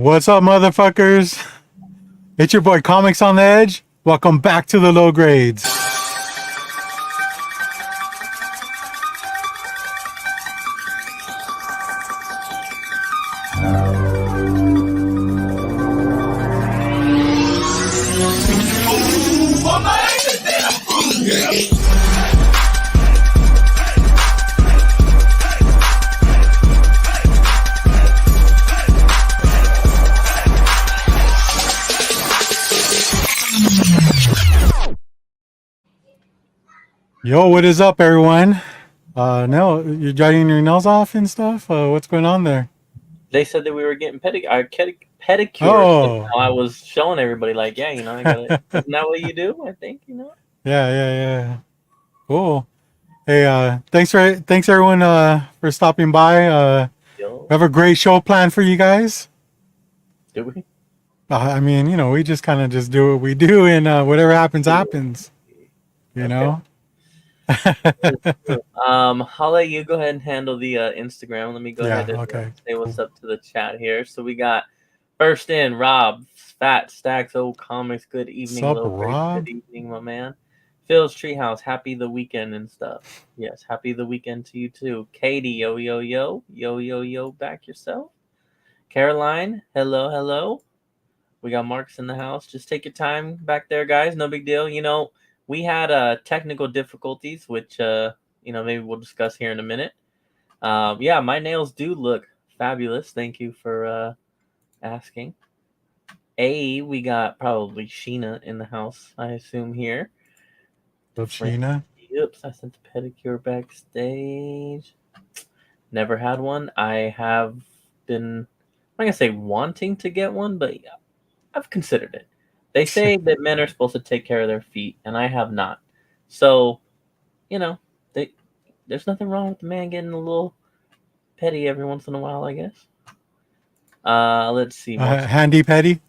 What's up, motherfuckers? It's your boy Comics on the Edge. Welcome back to the low grades. Yo, what is up, everyone? No, you're drying your nails off and stuff? What's going on there? They said that we were getting pedicures. Oh. I was showing everybody, like, yeah, I got it. Isn't that what you do? I think, Yeah. Cool. Hey, thanks everyone for stopping by. Yo, We have a great show planned for you guys. do we? I mean, we just kind of just do what we do, and whatever happens, happens. You Okay. know? I'll let you go ahead and handle the Instagram. Let me go ahead and say what's up to the chat here. So we got first in Rob, Fat Stacks, Old Comics. Good evening, What's up, Low Grade. Rob? Good evening, my man. Phil's Treehouse, happy the weekend and stuff. Yes, happy the weekend to you too. Katie, yo, back yourself. Caroline, hello. We got Marks in the house. Just take your time back there, guys. No big deal. We had technical difficulties, which maybe we'll discuss here in a minute. Yeah, my nails do look fabulous. Thank you for asking. We got probably Sheena in the house, I assume here. What's Sheena? Yep, I sent the pedicure backstage. Never had one. I have been, I'm not gonna say wanting to get one, but yeah, I've considered it. They say that men are supposed to take care of their feet, and I have not. So, there's nothing wrong with the man getting a little petty every once in a while, I guess. Let's see. Handy petty?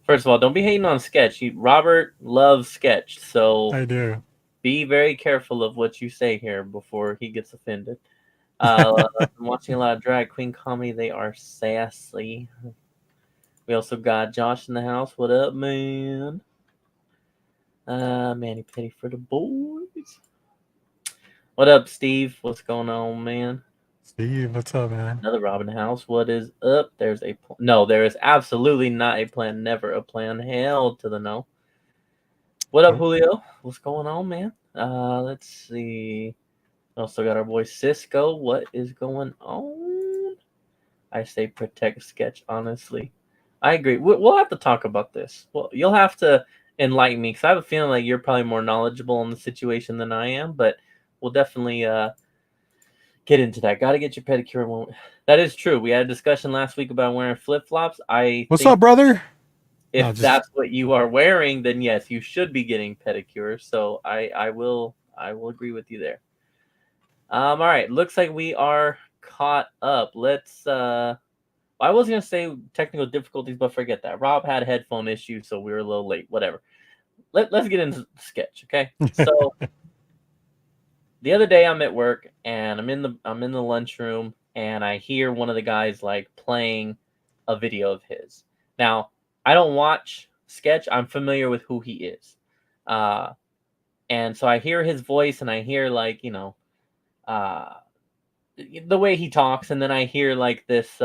First of all, don't be hating on Sketch. Robert loves Sketch, so I do. Be very careful of what you say here before he gets offended. I'm watching a lot of drag queen comedy. They are sassy. We also got Josh in the house. What up, man? Manny Petty for the boys. What up, Steve? What's going on, man? Steve, what's up, man? Another Rob in the house. What is up? There is absolutely not a plan. Never a plan. Hell to the no. What up, Julio? What's going on, man? Let's see. Also got our boy Cisco. What is going on? I say protect Sketch, honestly. I agree. We'll have to talk about this. Well, you'll have to enlighten me because I have a feeling like you're probably more knowledgeable on the situation than I am. But we'll definitely get into that. Got to get your pedicure. That is true. We had a discussion last week about wearing flip flops. What's up, brother? If that's what you are wearing, then yes, you should be getting pedicures. So I will agree with you there. All right. Looks like we are caught up. Let's I was going to say technical difficulties, but forget that. Rob had headphone issues, so we were a little late. Whatever. Let's get into the sketch, okay? So the other day I'm at work and I'm in the lunchroom and I hear one of the guys like playing a video of his. Now, I don't watch Sketch. I'm familiar with who he is. And so I hear his voice and I hear like, the way he talks, and then I hear like this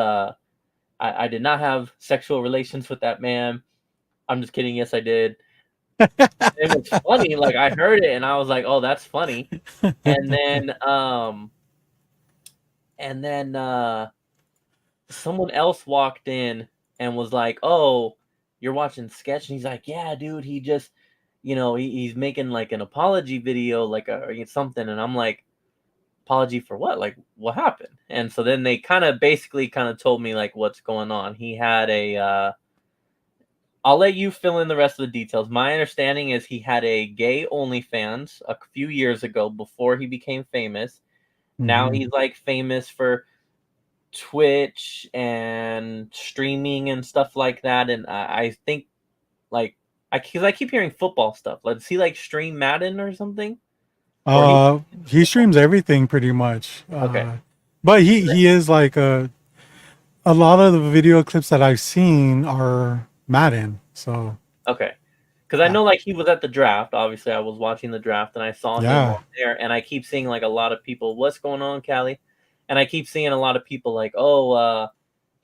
I did not have sexual relations with that man. I'm just kidding. Yes, I did. It was funny. Like I heard it and I was like, "Oh, that's funny." And then someone else walked in and was like, "Oh, you're watching Sketch?" And he's like, "Yeah, dude. He just, he's making like an apology video, like or something." And I'm like, apology for what? Like what happened? And so then they basically told me like what's going on. He had a I'll let you fill in the rest of the details. My understanding is he had a gay OnlyFans a few years ago before he became famous. Mm-hmm. Now he's like famous for Twitch and streaming and stuff like that. And I think like because I keep hearing football stuff. Let's see, like stream Madden or something. He streams everything pretty much. Okay. But he is like a lot of the video clips that I've seen are Madden. So Okay. Because I yeah, know like he was at the draft. Obviously, I was watching the draft and I saw him yeah. on there, and I keep seeing like a lot of people, what's going on, Callie? And I keep seeing a lot of people like, oh,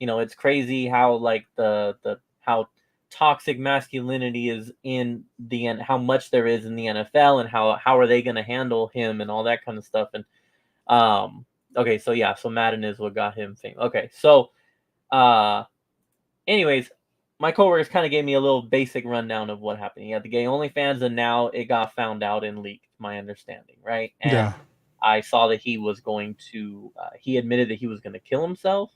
it's crazy how like the how toxic masculinity is in how much there is in the NFL, and how are they going to handle him and all that kind of stuff. And um, okay, so yeah, so Madden is what got him fame. Okay, so uh, anyways, my coworkers kind of gave me a little basic rundown of what happened. He had the gay OnlyFans, and now it got found out and leaked. My understanding, right? And Yeah. I saw that he was going to. He admitted that he was going to kill himself,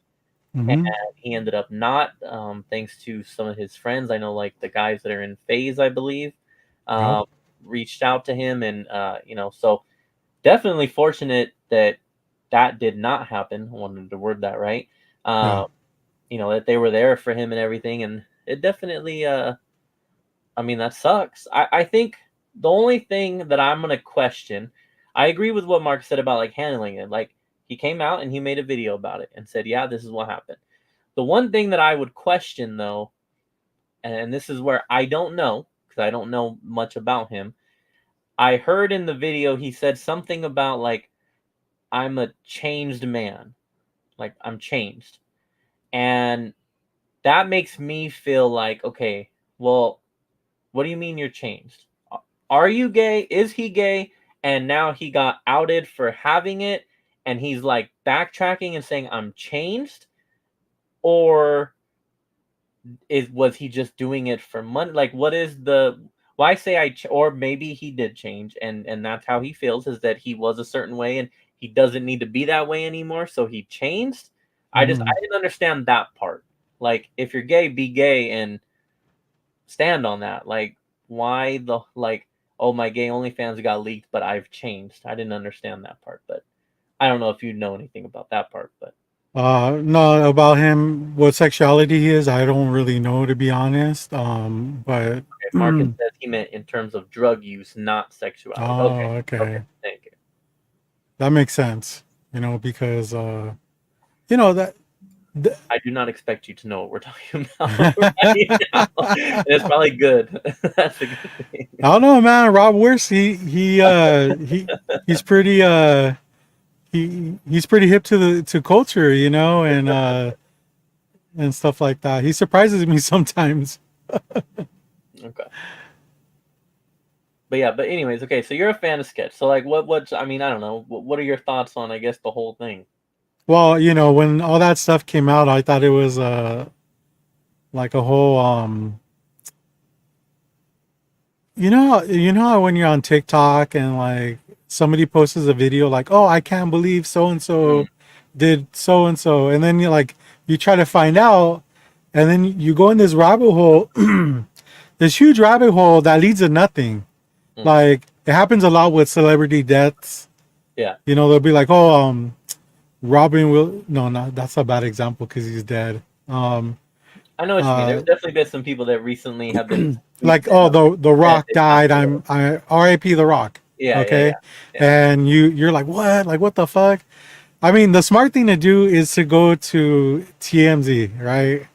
and Mm-hmm. he ended up not. Thanks to some of his friends, I know, like the guys that are in Phase, I believe, Yep. um, reached out to him, and so definitely fortunate that that did not happen. I wanted to word that right. Yeah. Uh, that they were there for him and everything, and it definitely I mean, that sucks. I think the only thing that I'm gonna question, I agree with what Mark said about like handling it. Like, he came out and he made a video about it and said, yeah, this is what happened. The one thing that I would question though, and this is where I don't know, because I don't know much about him. I heard in the video he said something about like, I'm a changed man. Like, I'm changed. And that makes me feel like, okay, well, what do you mean you're changed? Are you gay? Is he gay? And now he got outed for having it, and he's like backtracking and saying, I'm changed? Or was he just doing it for money? Like, what is the why say or maybe he did change, and that's how he feels, is that he was a certain way and he doesn't need to be that way anymore, so he changed. I Mm-hmm. didn't understand that part. Like, if you're gay, be gay and stand on that. Like, why the like? Oh, my gay OnlyFans got leaked, but I've changed. I didn't understand that part, but I don't know if you know anything about that part. But No, about him, what sexuality he is, I don't really know to be honest. But okay, Marcus says he meant in terms of drug use, not sexuality. Okay, oh, okay, okay, thank you. that makes sense. Because you know that. I do not expect you to know what we're talking about right now, and it's probably good. That's a good thing. I don't know, man. Rob Wirtz, he's pretty he's pretty hip to the culture, and stuff like that. He surprises me sometimes. Okay. But yeah, but anyways, okay. So you're a fan of Sketch. So like, what's I mean, I don't know. What are your thoughts on, I guess, the whole thing? Well, when all that stuff came out, I thought it was like a whole how when you're on TikTok and like somebody posts a video like, "Oh, I can't believe so and Mm, so did so and so," and then you try to find out, and then you go in this rabbit hole, this huge rabbit hole that leads to nothing. mm, Like it happens a lot with celebrity deaths. yeah, They'll be like, "Oh, Robin will." No, no, that's a bad example because he's dead. Um, I know what you mean. uh, There's definitely been some people that recently have been sweet like, oh, the and Rock they passed died. away. I R.I.P. the Rock. Yeah, yeah, Okay, yeah, yeah. and you're like, what? Like, what the fuck? I mean, the smart thing to do is to go to TMZ, right?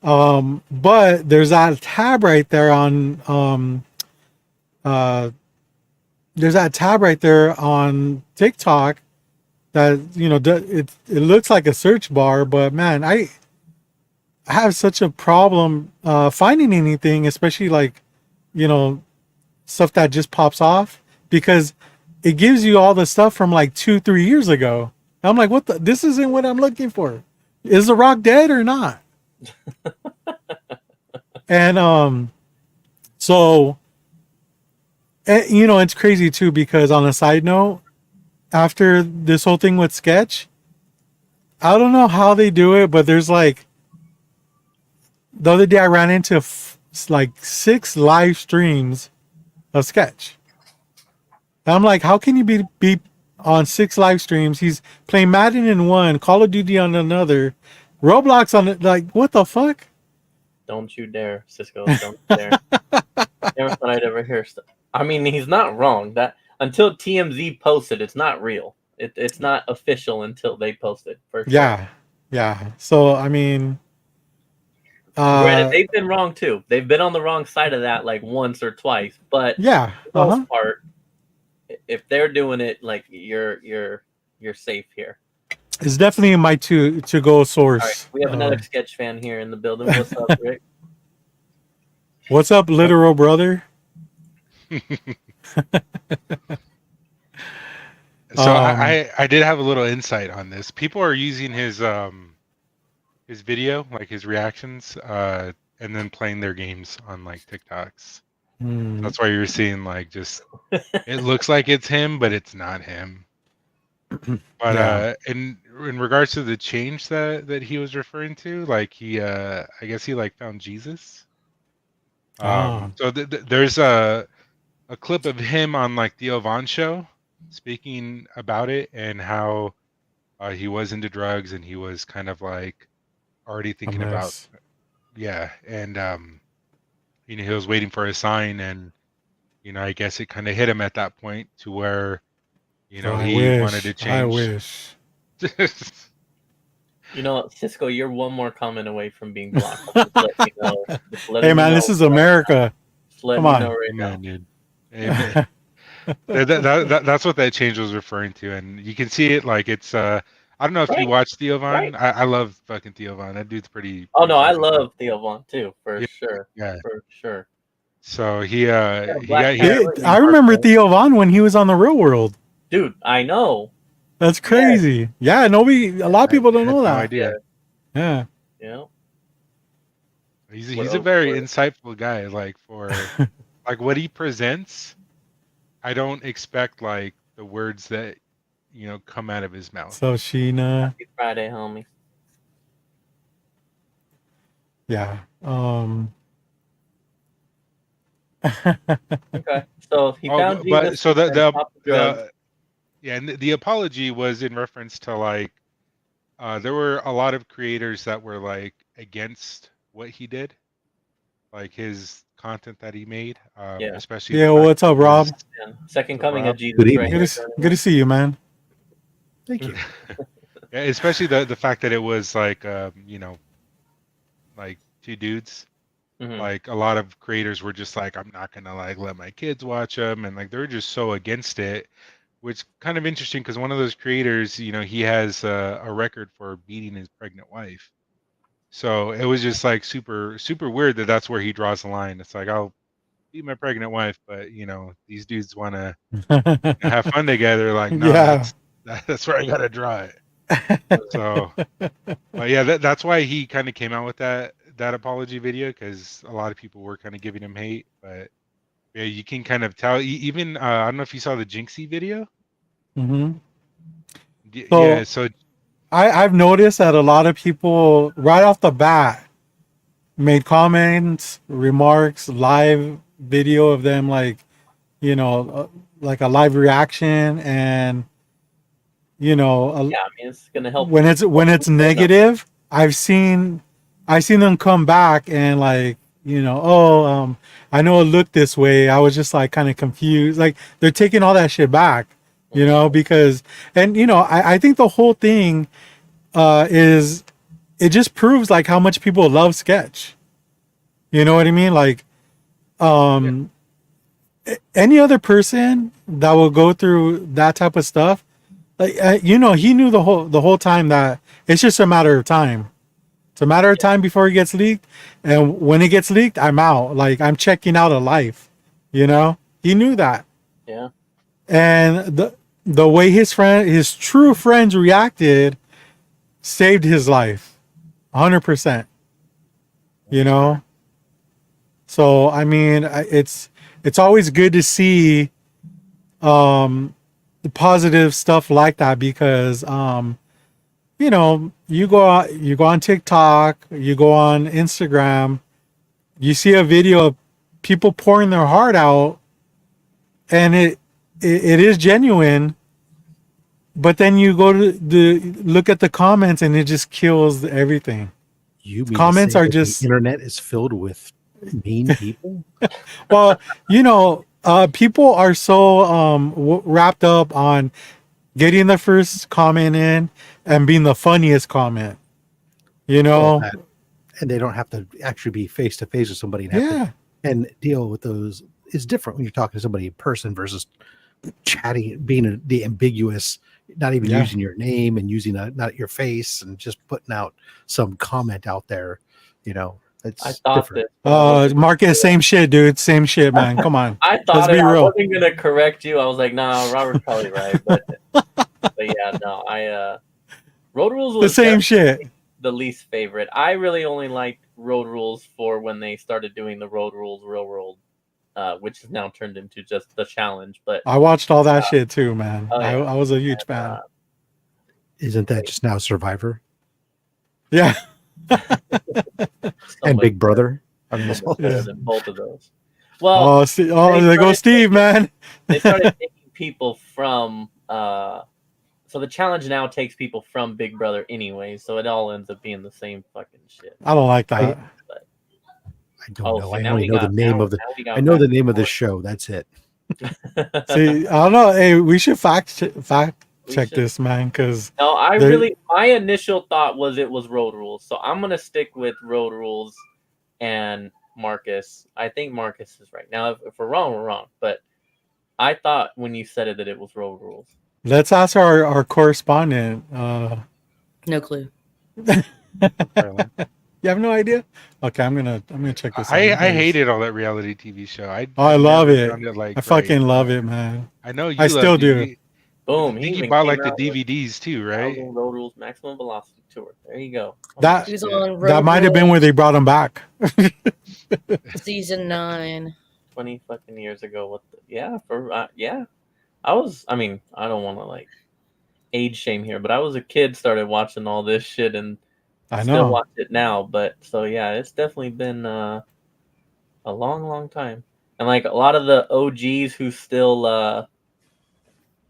Mhm. But there's that tab right there on uh there's that tab right there on TikTok that it looks like a search bar, but man, I have such a problem finding anything, especially like you know stuff that just pops off because it gives you all the stuff from like 2-3 years ago. I'm like, what this isn't what I'm looking for. Is the Rock dead or not? And so it's crazy too because on a side note, after this whole thing with Sketch, I don't know how they do it, but there's like the other day I ran into like 6 live streams of Sketch. And I'm like, how can you be on 6 live streams? He's playing Madden in one, Call of Duty on another, Roblox on it. Like, what the fuck? Don't you dare, Cisco. Don't you dare. Never thought I'd ever hear stuff. I mean, he's not wrong. That until TMZ posted, it's not real. It's not official until they post it for sure. Yeah, Yeah. So I mean, Granted, they've been wrong too. They've been on the wrong side of that like once or twice, but yeah. for the Uh huh. most part, if they're doing it, like you're safe here. It's definitely my to go All right, source. we have another sketch fan here in the building. What's up, Rick? What's up, literal brother? So Um. I did have a little insight on this. People are using his video, like his reactions, and then playing their games on like TikToks. That's why you're seeing like just it looks like it's him, but it's not him. But Yeah. in regards to the change that he was referring to, like he I guess he like found Jesus. Ah. So there's a clip of him on like the Van show speaking about it and how he was into drugs and he was kind of like already A thinking about mess. yeah and you know he was waiting for a sign and you know I guess it kind of hit him at that point to where you So know I he wanted to wish. I change. wish. You know, Cisco, you're one more comment away from being blocked. I'm just letting you know. Just letting Hey you man, this know is right now. America. Just letting Come you know on. right now. Amen, dude. Amen. That's what that change was referring to, and you can see it like it's. I don't know if you Right, watch Theo right. Von. I love fucking Theo Von. That dude's Oh pretty no, I fucking good. love Theo Vaughn too, for Yeah, sure, yeah. for sure. So He's got a he black got cat he right I now, remember Theo Von when he was on the Real World. dude. I know. That's Yes, crazy. Yeah, nobody. A lot of I people don't had know no that. idea. yeah. Yeah. You know He's a what? very What? insightful guy. Like for like what he presents, I don't expect like the words that you know come out of his mouth. So Sheena. Happy Friday, homie. Yeah. Okay, so he Oh, found but Jesus so and stopped the drugs. the yeah, and the apology was in reference to like there were a lot of creators that were like against what he did, like his content that he made, Yeah, especially the Yeah. fact What's that up, it was Rob? man. Second so coming of Rob. Good Jesus, right evening. here Good joining to us. see you, man. Thank you. Yeah, especially the fact that it was like you know like two dudes. Hmm. Like a lot of creators were just like, I'm not gonna like let my kids watch them, and like they're just so against it, which kind of interesting because one of those creators, you know, he has a record for beating his pregnant wife. So it was just like super weird that that's where he draws the line. It's like I'll beat my pregnant wife, but you know these dudes want to have fun together. Like no, Yeah. that's where I gotta draw it. So, but yeah, that's why he kind of came out with that apology video because a lot of people were kind of giving him hate. But yeah, you can kind of tell. Even I don't know if you saw the Jinxie video. hmm Yeah, So so I've noticed that a lot of people right off the bat made comments, remarks, live video of them, like like a live reaction, and Yeah, I mean it's gonna help when it's grow them. negative, I've seen them come back and like oh I know it looked this way. I was just like kind of confused. Like they're taking all that shit back, because and I think the whole thing is it just proves like how much people love sketch. You know what I mean? Like yeah, um any other person that will go through that type of stuff, like he knew the whole time that it's just a matter of time. It's a matter of time before it gets leaked, and when it gets leaked, I'm out. Like I'm checking out of life. He knew that, Yeah, and the way his true friends reacted, saved his life, 100%. You know, so I mean, it's always good to see the positive stuff like that because you go on TikTok, you go on Instagram, you see a video of people pouring their heart out, and it is genuine. But then you go to look at the comments, and it just kills everything. You mean to Comments say are that the just internet is filled with mean people? well, people are so wrapped up on getting the first comment in and being the funniest comment. You know, that. And they don't have to actually be face to face with somebody and have yeah, to, and deal with those. Is different when you're talking to somebody in person versus chatting, being the ambiguous, not even Yeah. using your name and using not your face and just putting out some comment out there. You know, I it's thought different. this. but I wasn't Marcus, gonna- same shit, dude. Same shit, man. Come on. I Let's thought it. be I real. wasn't gonna correct you. I was like, nah, Robert's probably right. But yeah, no, Road Rules The was same definitely shit. the least favorite. I really only liked Road Rules for when they started doing the Road Rules Real World, which has now turned into just the challenge. But I watched all that shit too, man. oh, yeah. I was a huge fan. Isn't that just now Survivor Yeah. So and much Big Brother? I mean, better, it's all- better Yeah. than both of those. Well, Oh, there goes started Steve, man. they started taking people from so the challenge now takes people from Big Brother anyway, so it all ends up being the same fucking shit. I don't like that. I don't Oh, know. see, I now only we know the got- name now- of the. now we got I know the back name of the and show. That's it. forth. See, I don't know. Hey, we should fact We check should. this, man, because No, There- my initial thought was it was Road Rules, so I'm gonna stick with Road Rules and Marcus. I think Marcus is right. Now, if we're wrong, we're wrong. But I thought when you said it that it was Road Rules. let's ask our correspondent. No clue. Caroline. You have no idea? Okay, I'm gonna check this out. I You guys- hated all that reality TV show. I love never it. found like I great. fucking love it, man. I know you. I still loved do. it. Boom! I He think you even bought came like the out with DVDs too, right? 1000 Road Rules Maximum Velocity Tour. There you go. That- He was Yeah. on Road That might have been Rules where they brought him back. season 9. 20 fucking years ago. What? Yeah. I mean, I don't want to like age shame here, but I was a kid, started watching all this shit, and I still know. watch it now. But so yeah, it's definitely been a long time. And like a lot of the OGs who still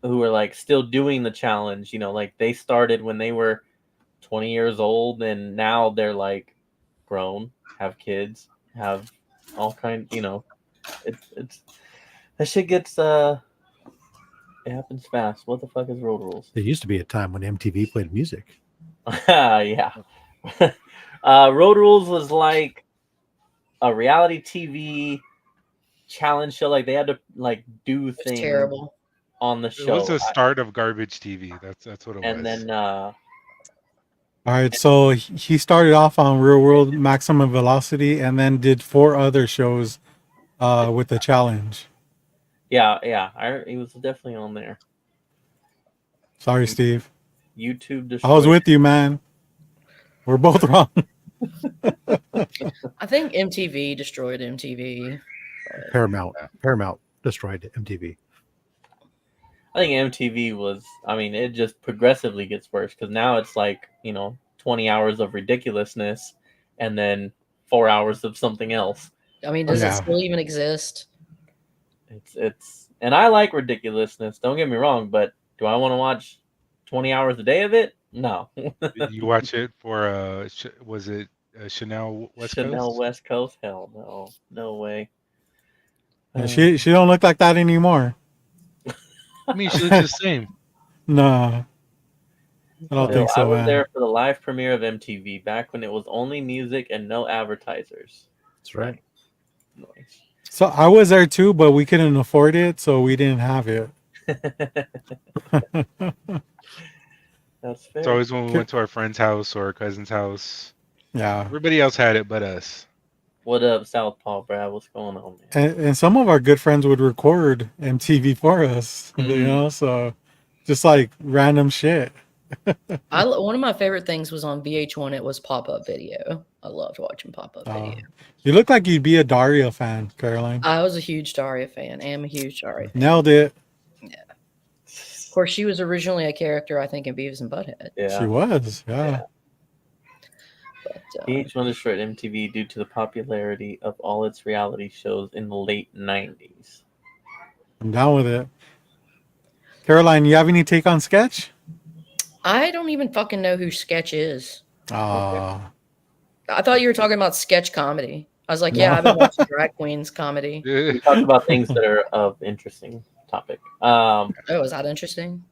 who are like still doing the challenge, you know, like they started when they were 20 years old, and now they're like grown, have kids, have all kind, you know, it's that shit gets it happens fast. What the fuck is Road Rules? There used to be a time when MTV played music. Yeah. Road Rules was like a reality TV challenge show. Like they had to like do It was things terrible. on the It show. was the start of garbage TV. That's what it And was. then All right, so he started off on Real World Maximum Velocity and then did 4 other shows with the challenge. he was definitely on there. Sorry, Steve. YouTube I destroyed. was with you, man. We're both wrong. I think MTV destroyed MTV. Paramount destroyed MTV. I think MTV was. I mean, it just progressively gets worse because now it's like 20 hours of ridiculousness, and then 4 hours of something else. I mean, does Yeah. it still even exist? It's and I like ridiculousness. Don't get me wrong, but do I want to watch 20 hours a day of it? No. You watch it for was it Chanel West Chanel Coast? West Coast? Hell no, no way. Yeah, she don't look like that anymore. I mean, she looks the same. No, I don't think I so, was man. there for the live premiere of MTV back when it was only music and no advertisers. That's right. Nice. So I was there too, but we couldn't afford it, so we didn't have it. That's fair. It's always when we went to our friend's house or our cousin's house. Yeah, Everybody else had it but us. What up, Southpaw Brad? What's going on, man? and some of our good friends would record MTV for us, you know. So just like random shit. One of my favorite things was on VH1. It was pop-up video. I loved watching pop-up video. You look like you'd be a Daria fan, Caroline. I was a huge Daria fan. I am a huge Daria fan. Nailed it. Of course, she was originally a character, I think, in Beavis and Butthead. Yeah. She was. Yeah. But, VH1 destroyed MTV due to the popularity of all its reality shows in the late 90s. I'm down with it. Caroline, you have any take on Sketch? I don't even fucking know who Sketch is. I I thought you were talking about sketch comedy. I was like, yeah, I've been watching drag queens comedy. We talked about things that are of interesting topic. Oh, is that interesting?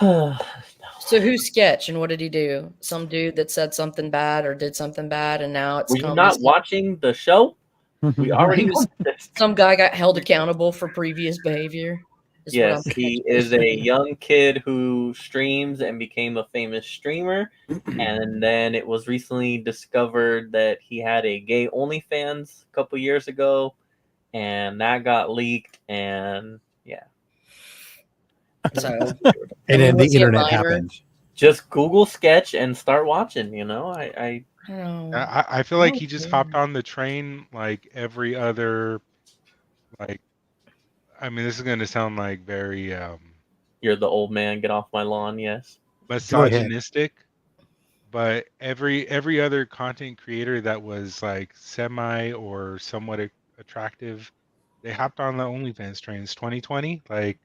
No. So who's Sketch and what did he do? Some dude that said something bad or did something bad, and now it's Were you come not to watching the show? We already He know was- this. some guy got held accountable for previous behavior. Is what Yes, I'm he catching. is a young kid who streams and became a famous streamer. And then it was recently discovered that he had a gay OnlyFans a couple years ago, and that got leaked. And yeah, So, And then the was he a internet minor? happened. just Google Sketch and start watching. I don't know. I feel like he just hopped on the train like every other, like, I mean, this is going to sound like very You're the old man. Get off my lawn. Yes. Go ahead. misogynistic, but every other content creator that was like semi or somewhat attractive, they hopped on the OnlyFans train. It's 2020. Like,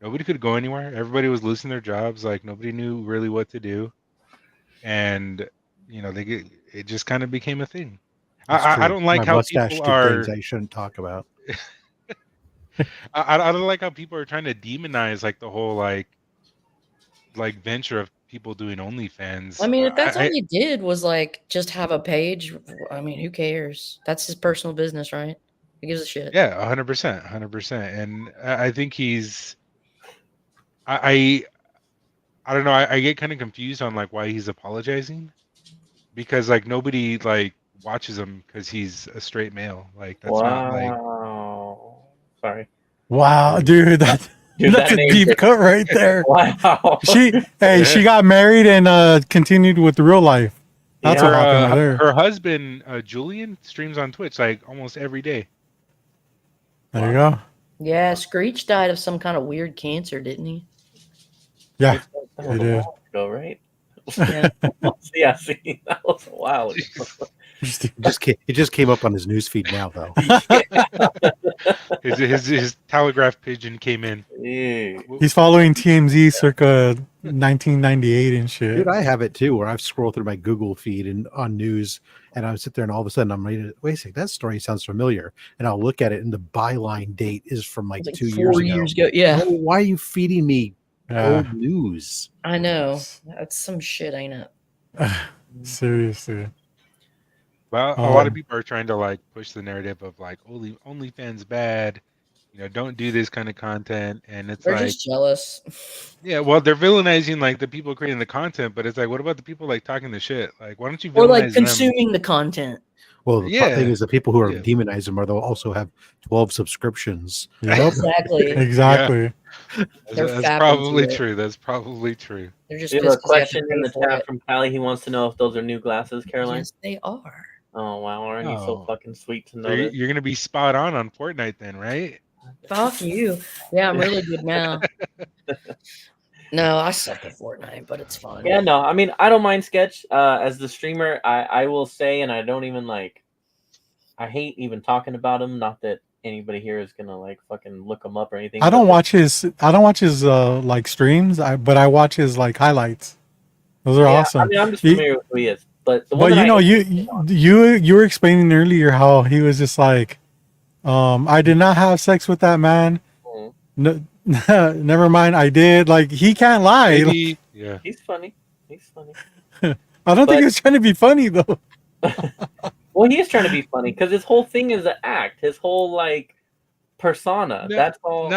nobody could go anywhere. Everybody was losing their jobs. Like, nobody knew really what to do, and it just kind of became a thing. It's I true. don't like My how mustache people did are. things I shouldn't talk about. I don't like how people are trying to demonize like the whole like venture of people doing OnlyFans. I mean, if that's all he did was like just have a page, I mean, who cares? That's his personal business, right? Who gives a shit? Yeah, 100%, and I think he's. I don't know. I get kind of confused on like why he's apologizing, because like nobody like watches him because he's a straight male. Like that's not like. Wow. Sorry. Wow, dude, that's Dude, a name deep just- cut right there. Wow. She got married and continued with real life. That's Yeah. what happened right there. Her husband Julian streams on Twitch like almost every day. There you go. Yeah, Screech died of some kind of weird cancer, didn't he? Yeah, That he was a did. while ago, right? Yeah. Yeah, see, that was a while ago. It just came up on his newsfeed now, though. His telegraph pigeon came in. Ew. He's following TMZ circa 1998 and shit. Dude, I have it too, where I've scrolled through my Google feed and on news, and I sit there, and all of a sudden I'm reading it. Wait a second, that story sounds familiar, and I'll look at it, and the byline date is from like, Like 2 4 years ago. Yeah, Oh, why are you feeding me Yeah, old news? I know. That's some shit, ain't it? seriously. Well, a lot of people are trying to like push the narrative of like OnlyFans bad, don't do this kind of content, and it's They're like, just jealous. yeah, well, they're villainizing like the people creating the content, but it's like, what about the people like talking the shit? Like, why don't you Or like villainize them? consuming the content. Well, the Yeah. thing is, the people who are Yeah. demonizing them are they'll also have 12 subscriptions. Yep, Exactly. exactly. They're That's fapping probably to it. true. That's probably true. They're just We have a pissed 'cause they have to question in pay the for chat it. from Callie. He wants to know if those are new glasses, Caroline. Yes, they are. Oh wow, aren't you so Oh. fucking sweet to So know this? you're gonna be spot on Fortnite then, right? Fuck you. Yeah, I'm really good now. No, I suck at Fortnite, but it's fun. Yeah, no, I mean I don't mind Sketch. As the streamer, I will say, and I don't even like. I hate even talking about him. Not that anybody here is gonna like fucking look him up or anything. I don't but- watch his like streams, but I watch his like highlights. Those are Yeah, awesome. I mean, I'm just You- familiar with who he is, but the one But that you were explaining earlier how he was just like, I did not have sex with that man. Mhm. No, never mind, I did. Like he can't lie. Maybe, yeah. He's funny. He's funny. I don't think but- he was trying to be funny though. Well, he is trying to be funny because his whole thing is an act. His whole like persona. No, That's all.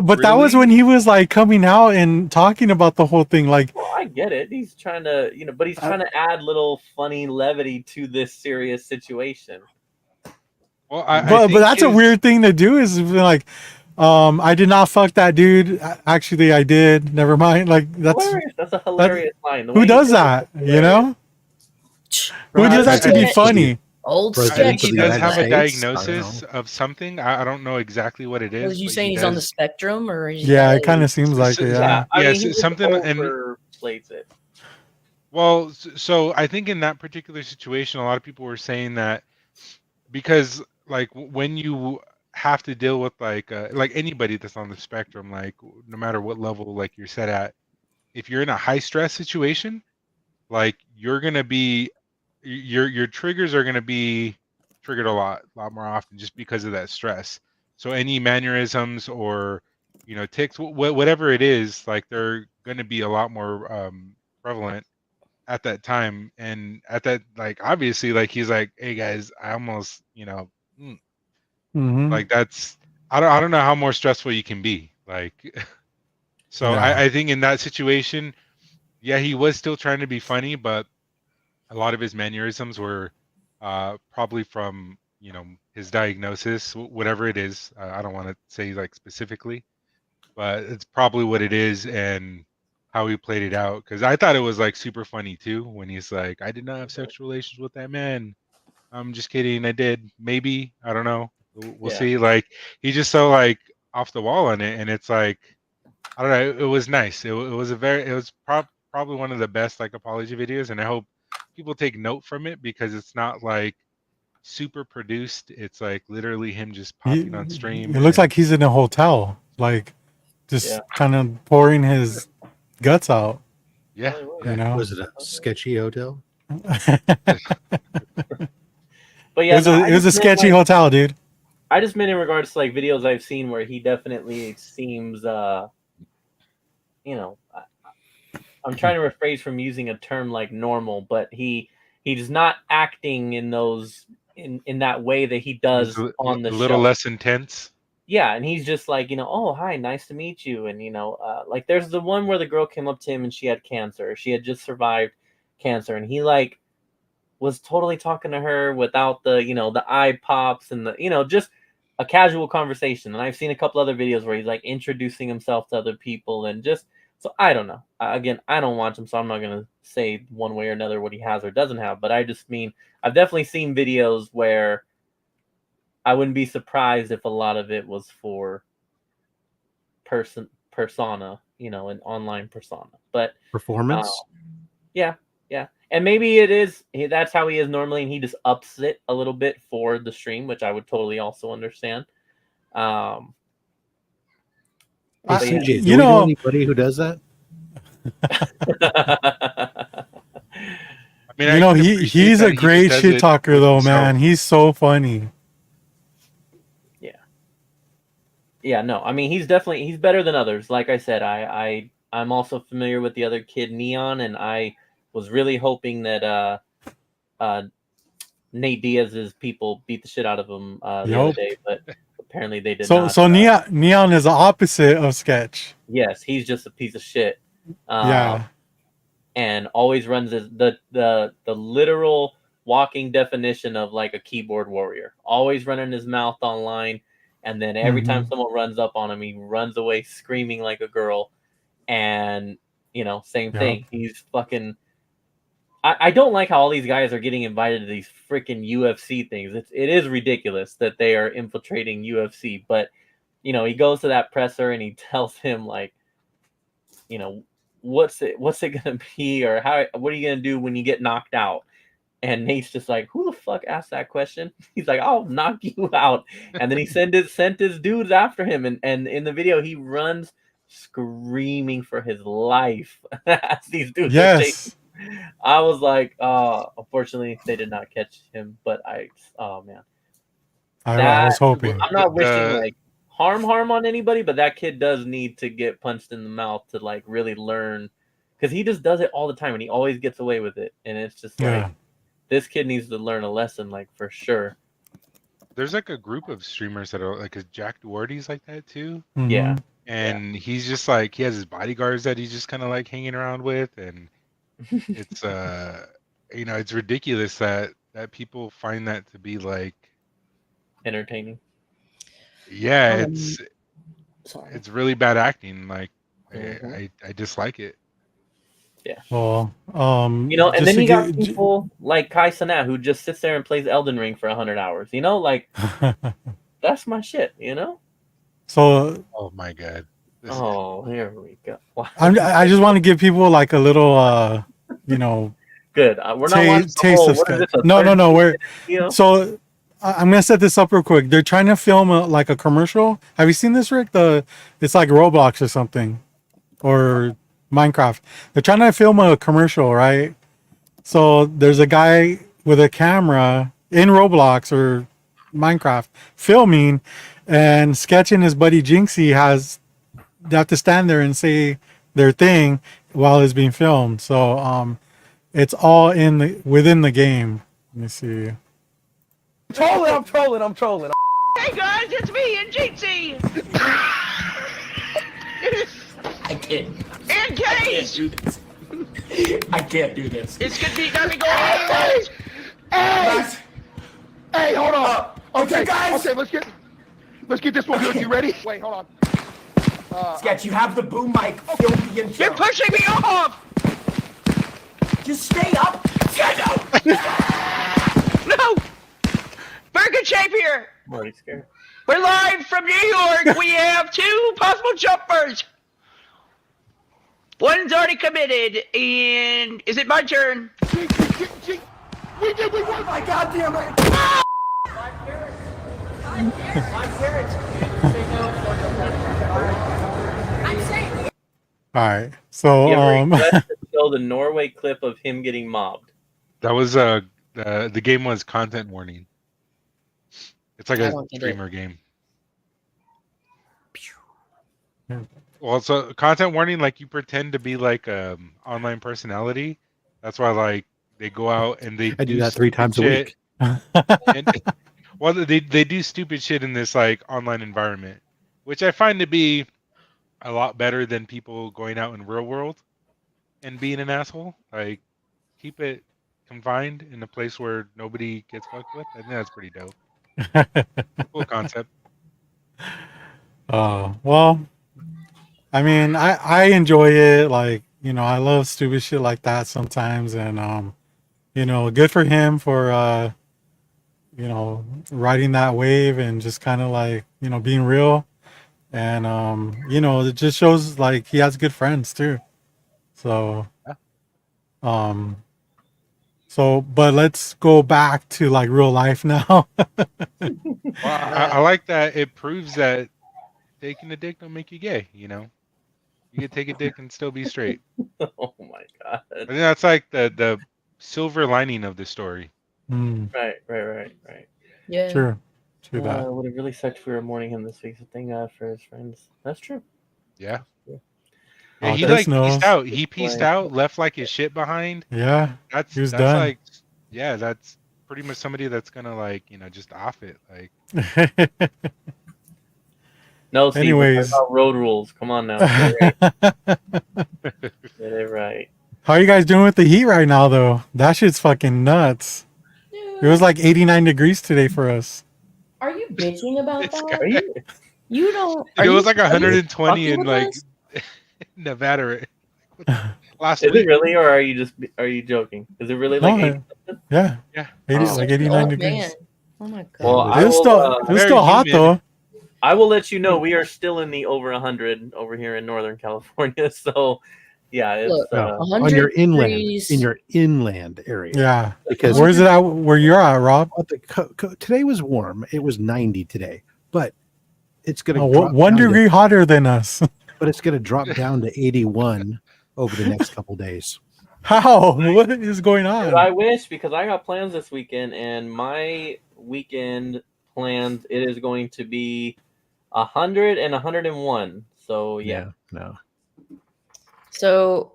But that was when he was like coming out and talking about the whole thing. Like, Well, I get it. He's trying to, but he's trying to add little funny levity to this serious situation. Well, but that's a weird thing to do. Is be like, I did not fuck that dude. Actually, I did. Never mind. Like that's Hilarious. That's a hilarious line. The way who he does did it that? is You know, who does that to be funny? Old President I think sketch. he of the does have a United States? I don't diagnosis know. of something. I don't know exactly what it is. Was you but saying he he's on the does- spectrum, or he's Yeah, it kind of seems like it. Yeah. Yeah. I Yeah, mean, so he just something- and- overplays it. Well, so I think in that particular situation, a lot of people were saying that because like when you have to deal with like anybody that's on the spectrum, like no matter what level like you're set at, if you're in a high stress situation, like you're gonna be your triggers are gonna be triggered a lot more often just because of that stress. So any mannerisms or ticks, whatever it is, like they're going to be a lot more prevalent at that time. And at that, like, obviously, like he's like, hey guys, I almost, Mm-hmm. like that's, I don't know how more stressful you can be. Like, so Yeah. I think in that situation, yeah, he was still trying to be funny, but a lot of his mannerisms were probably from, his diagnosis, whatever it is. I don't want to say like specifically, but it's probably what it is and how he played it out. Because I thought it was like super funny too when he's like, I did not have sexual relations with that man. I'm just kidding. I did. Maybe. I don't know. We'll Yeah. see. Like, he's just so like off the wall on it. And it's like, I don't know. It was nice. It was probably one of the best like apology videos. And I hope people take note from it because it's not like super produced. It's like literally him just popping on stream. It looks and- like he's in a hotel, like just Yeah. kind of pouring his guts out. yeah. You know, Was it a sketchy hotel? But yeah, no, it was a sketchy hotel, dude. I just meant in regards to like videos I've seen where he definitely seems, I'm trying to rephrase from using a term like normal, but he's not acting in those in that way that he does on the a little show. less intense. Yeah, and he's just like, oh, hi, nice to meet you. And, like there's the one where the girl came up to him and she had cancer. She had just survived cancer. And he like was totally talking to her without the, the eye pops and the, just a casual conversation. And I've seen a couple other videos where he's like introducing himself to other people and just, so I don't know. Again, I don't watch him, so I'm not going to say one way or another what he has or doesn't have. But I just mean, I've definitely seen videos where I wouldn't be surprised if a lot of it was for persona, an online persona. But Performance? yeah. And maybe it is, that's how he is normally, and he just ups it a little bit for the stream, which I would totally also understand. Hey, but CJ, yeah. do we know anybody who does that? I mean, I can appreciate he's that a he great just does shit it talker with though, himself. man. He's so funny. Yeah, no, I mean he's better than others. Like I said, I'm also familiar with the other kid, Neon, and I was really hoping that Nate Diaz's people beat the shit out of him the other day, but apparently they did not. So Neon is the opposite of Sketch. Yes, he's just a piece of shit. Yeah. And always runs the literal walking definition of like a keyboard warrior. Always running his mouth online, and then every time someone runs up on him, he runs away screaming like a girl. And same thing. He's fucking. I don't like how all these guys are getting invited to these freaking UFC things. It is ridiculous that they are infiltrating UFC, but he goes to that presser and he tells him like, what's it gonna be, or what are you gonna do when you get knocked out? And Nate's just like, who the fuck asked that question? He's like, I'll knock you out. And then he sent his dudes after him, and in the video he runs screaming for his life as these dudes are chasing. I was like, unfortunately they did not catch him, but I was hoping. I'm not wishing like harm on anybody, but that kid does need to get punched in the mouth to like really learn, because he just does it all the time and he always gets away with it, and it's just like this kid needs to learn a lesson, like for sure. There's like a group of streamers that are like, Jack Doherty's like that too. Yeah. And he's just like, he has his bodyguards that he's just kind of like hanging around with, and it's it's ridiculous that people find that to be like entertaining. Yeah, it's really bad acting. Like I dislike it. Yeah. Well, and then you got people like Kai Cenat who just sits there and plays Elden Ring for 100 hours. Like that's my shit. So. Oh my god. Here we go. I just want to give people like a little, Good. We're not watching taste of Sketch. No. So I'm gonna set this up real quick. They're trying to film like a commercial. Have you seen this, Rick? It's like Roblox or something, or Minecraft. They're trying to film a commercial, right? So there's a guy with a camera in Roblox or Minecraft filming, and Sketch and his buddy Jinxie has they have to stand there and say their thing while it's being filmed. So it's all within the game. Let me see. I'm trolling. Hey guys, it's me and GT. I can't. And Case. Do this. I can't do this. It's gonna be nothing going on. Hey, hold on. Okay, guys. Okay, let's get this one good. You ready? Wait, hold on. Sketch, you have the boom mic. Film the intro. You're pushing me off. Just stay up. Sketch, no. No. Burger Shape here. I'm already scared. We're live from New York. We have 2 possible jumpers. One's already committed, and is it my turn? We won. My goddamn right. All right. So You ever request to show the Norway clip of him getting mobbed? That was the game was content warning. It's like I a don't get it. streamer game. Well, so content warning, like you pretend to be like online personality. That's why like they go out and they I do that 3 times a stupid week. shit. And, well, they do stupid shit in this like online environment, which I find to be a lot better than people going out in real world and being an asshole. Like keep it confined in a place where nobody gets fucked with. I think that's pretty dope. Cool concept. Well, I mean, I enjoy it. Like, you know, I love stupid shit like that sometimes, and you know, good for him for you know, riding that wave and just kind of like, you know, being real, and you know, it just shows like he has good friends too. So, so, but let's go back to like real life now. Well, I like that. It proves that taking a dick don't make you gay. You know, you can take a dick and still be straight. Oh my god! I think that's like the silver lining of the story. Right. Yeah. True that. It would have really sucked if we were mourning him this week. So thank God for his friends. That's true. Yeah. Yeah. Yeah, Oh, he Chris like knows. pieced out. He Good pieced play. out, left like his shit behind. Yeah, That's he was that's done. like, yeah, that's pretty much somebody that's gonna like, you know, just off it. Like, No, Steve, Anyways. about road rules. Come on now. Get it right. How are you guys doing with the heat right now, though? That shit's fucking nuts. It was like 89 degrees today for us. Are you bitching about It's that? Are you? You don't. it was like are you 120 in fucking with like us? Nevada last Is week. it really, or are you joking? Is it really like No, 80? Yeah, Yeah. 80, Oh. like 89 Oh, degrees. man. Oh my god. Well, I It was will, still, it was very still hot humid. though. I will let you know we are still in the over 100 over here in Northern California. So, yeah, it's Look, No, 100 on your inland, degrees. in your inland area. Yeah. Because Where's it at? Where you're at, Rob? today was warm. It was 90 today, but it's going to Oh, drop 1 down degree hotter than us. but it's going to drop down to 81 over the next couple days. How? What is going Dude, I on? wish, because I got plans this weekend, and my weekend plans, it is going to be 100 and 101. So, yeah. No. So,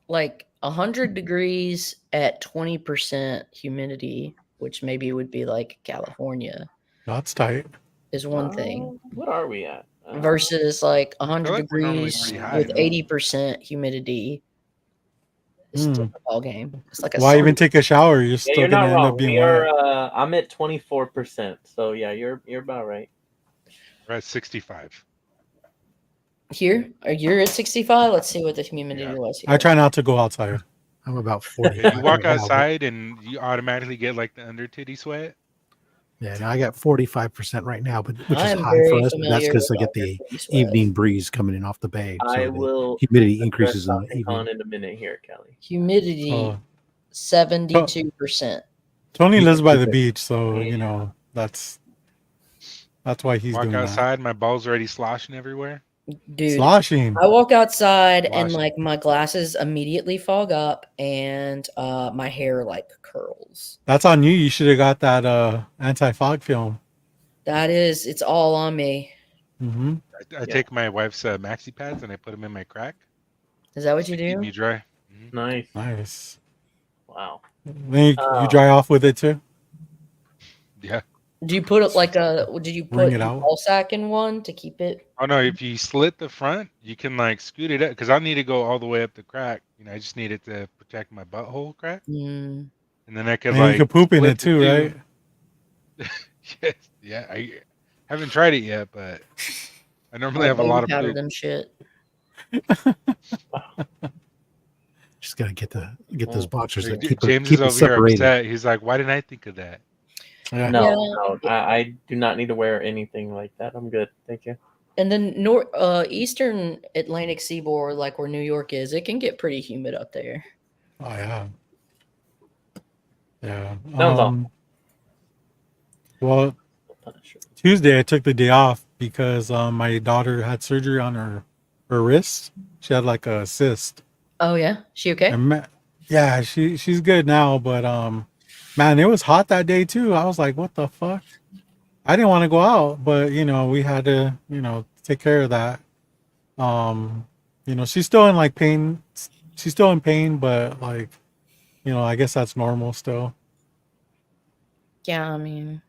like 100 degrees at 20% humidity, which maybe would be like California, That's tight. is one thing. What are we at? Versus like I 100 feel like we're normally degrees pretty high, with no? 80% humidity. It's a different ball game. It's like a Why even sun- take a shower? You're Yeah, still you're gonna not end wrong. up being We are. wet. I'm at 24%. So yeah, you're about right. We're at 65. here. Or you're at 65. Let's see what the humidity Yeah. was here. I try not to go outside. I'm about 40. Yeah, you walk outside and you automatically get like the under titty sweat. Yeah, no, I got 45% right now, but which I is am high very for us. But that's familiar because I with get the undertitty sweat. evening breeze coming in off the bay. So I the will humidity address increases in the Dr. evening. Khan in a minute here, Kelly. Humidity Oh. 72%. Tony You lives can by keep the it. beach, so Yeah. you know that's why he's Walk doing that. outside, my balls already sloshing everywhere. Dude, Sloshing. I walk outside and Sloshing. like my glasses immediately fog up and my hair like curls. That's on you. You should have got that anti-fog film. It's all on me. Mm-hmm. I take my wife's maxi pads and I put them in my crack. Is that what you Keep do? me dry. Mhm. Nice. Nice. Wow. Then you dry off with it too. Yeah. Do you put it like a? Did you Wring put it your out. ball sack in one to keep it? Oh no, if you slit the front, you can like scoot it up because I need to go all the way up the crack. I just need it to protect my butthole crack, Mm. and then I could And you like could poop in split it the too, two. right? Yes, yeah. I haven't tried it yet, but I normally Like have a lot of powder poop. them shit. Just gotta get those boxers that James keep is it over here separated. upset. He's like, "Why didn't I think of that?" Yeah. No, Yeah. no, I do not need to wear anything like that. I'm good. Thank you. And then eastern Atlantic seaboard, like where New York is, it can get pretty humid up there. Oh yeah. Yeah. Sounds awful. Well, Tuesday I took the day off because my daughter had surgery on her wrist. She had like a cyst. Oh yeah, she okay? And yeah, she's good now, but man, it was hot that day too. I was like, what the fuck? I didn't want to go out, but we had to, take care of that. She's still in like pain. She's still in pain, but like, I guess that's normal still. Yeah, I mean,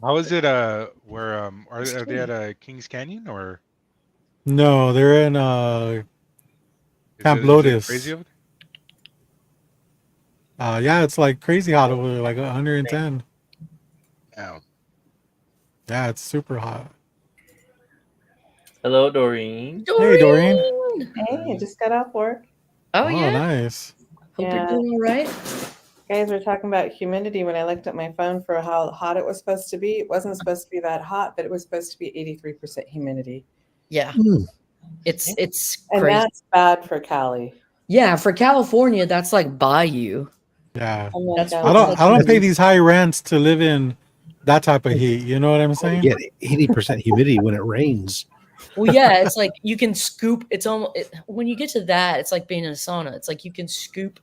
How is it? Where are they at Kings Canyon or No, they're in Camp is it Lotus. crazy over Yeah, it's like crazy hot over there, like 110. there? Oh. Yeah, it's super hot. Hello, Doreen. Hey, Doreen. Hey, I just got off work. Oh yeah, Nice. hope Yeah. you're doing all right. Guys were talking about humidity when I looked at my phone for how hot it was supposed to be. It wasn't supposed to be that hot, but it was supposed to be 83% humidity. Yeah, Hmm. it's And crazy. that's bad for Cali. Yeah, for California, that's like bayou. Yeah. I'm like, That's I what- don't pay these high rents to live in that type of heat. You know what I'm saying? Get 80% humidity when it rains. Well, yeah, it's like you can scoop. It's almost when you get to that, it's like being in a sauna. It's like you can scoop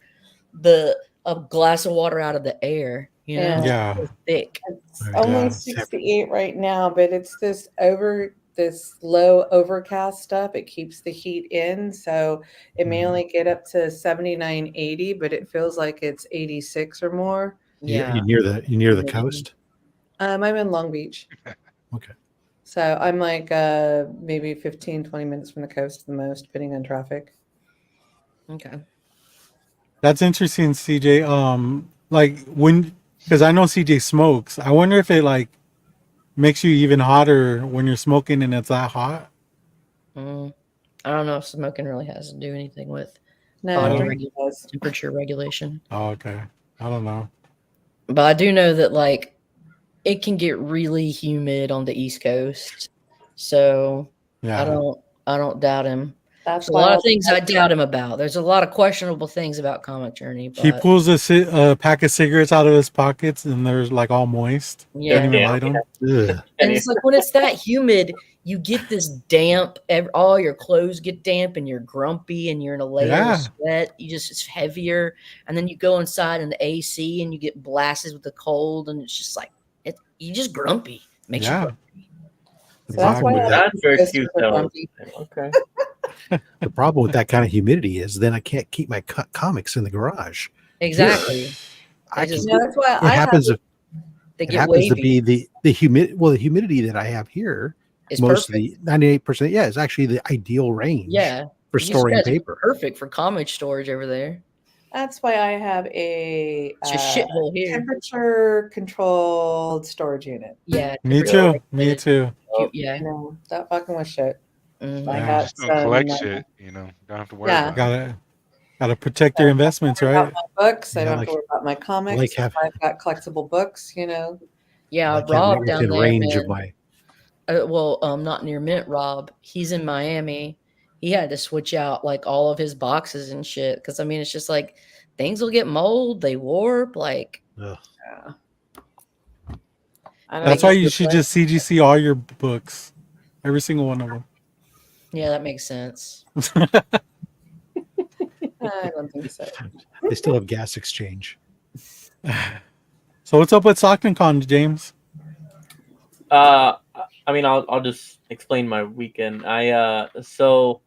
a glass of water out of the air. You know, Yeah. Yeah. It's thick. It's Yeah. only 68 right now, but it's this low overcast stuff. It keeps the heat in. So it may only get up to 79, 80, but it feels like it's 86 or more. Yeah, You near the coast? I'm in Long Beach. Okay. So I'm like maybe 15, 20 minutes from the coast the most, depending on traffic. okay. That's interesting, CJ. Like because I know CJ smokes. I wonder if it like makes you even hotter when you're smoking and it's that hot. I don't know if smoking really has to do anything with No, body drinking does. temperature regulation. Oh, okay. I don't know. But I do know that like it can get really humid on the East Coast. So Yeah. I don't doubt him. That's There's a lot of things I doubt him about. There's a lot of questionable things about Comic Journey. He But pulls a pack of cigarettes out of his pockets and they're like all moist. yeah, Can't even light them. Ugh. and it's like when it's that humid, you get this damp. All your clothes get damp, and you're grumpy, and you're in a layer Yeah. of sweat. It's heavier, and then you go inside in the AC, and you get blasted with the cold, and it's just like you just grumpy. Makes you Yeah. grumpy. So that's why Exactly. That's your Yes, excuse, super though. grumpy. Okay. The problem with that kind of humidity is then I can't keep my comics in the garage. Exactly. I They just- can, That's why it I have happens. They It get happens to wavy. be the humidity that I have here. It's Most perfect. of the 98%, yeah, is actually the ideal range. Yeah. for You storing guys are paper. Perfect for comic storage over there. That's why I have a It's a shithole here. temperature controlled storage unit. Yeah. Me temperature too. Me regulated. too. Yeah. No, that fucking was shit. Mhm. I Yeah. got Just don't some, collect shit. Don't have to worry Yeah. about it. Gotta protect your investments, I don't have right? to worry about my books. I Yeah, don't have like- to worry about my comics. like have- I've got collectible books, Yeah, Like Rob having it down within there, range man. of my. Not near Mint. Rob, he's in Miami. He had to switch out like all of his boxes and shit because I mean, it's just like things will get mold, they warp. Like, Ugh. I don't That's know. why you should just CGC all your books, every single one of them. yeah, that makes sense. I don't think so. They still have gas exchange. So what's up with SocktonCon, James? I I mean, I'll just explain my weekend. So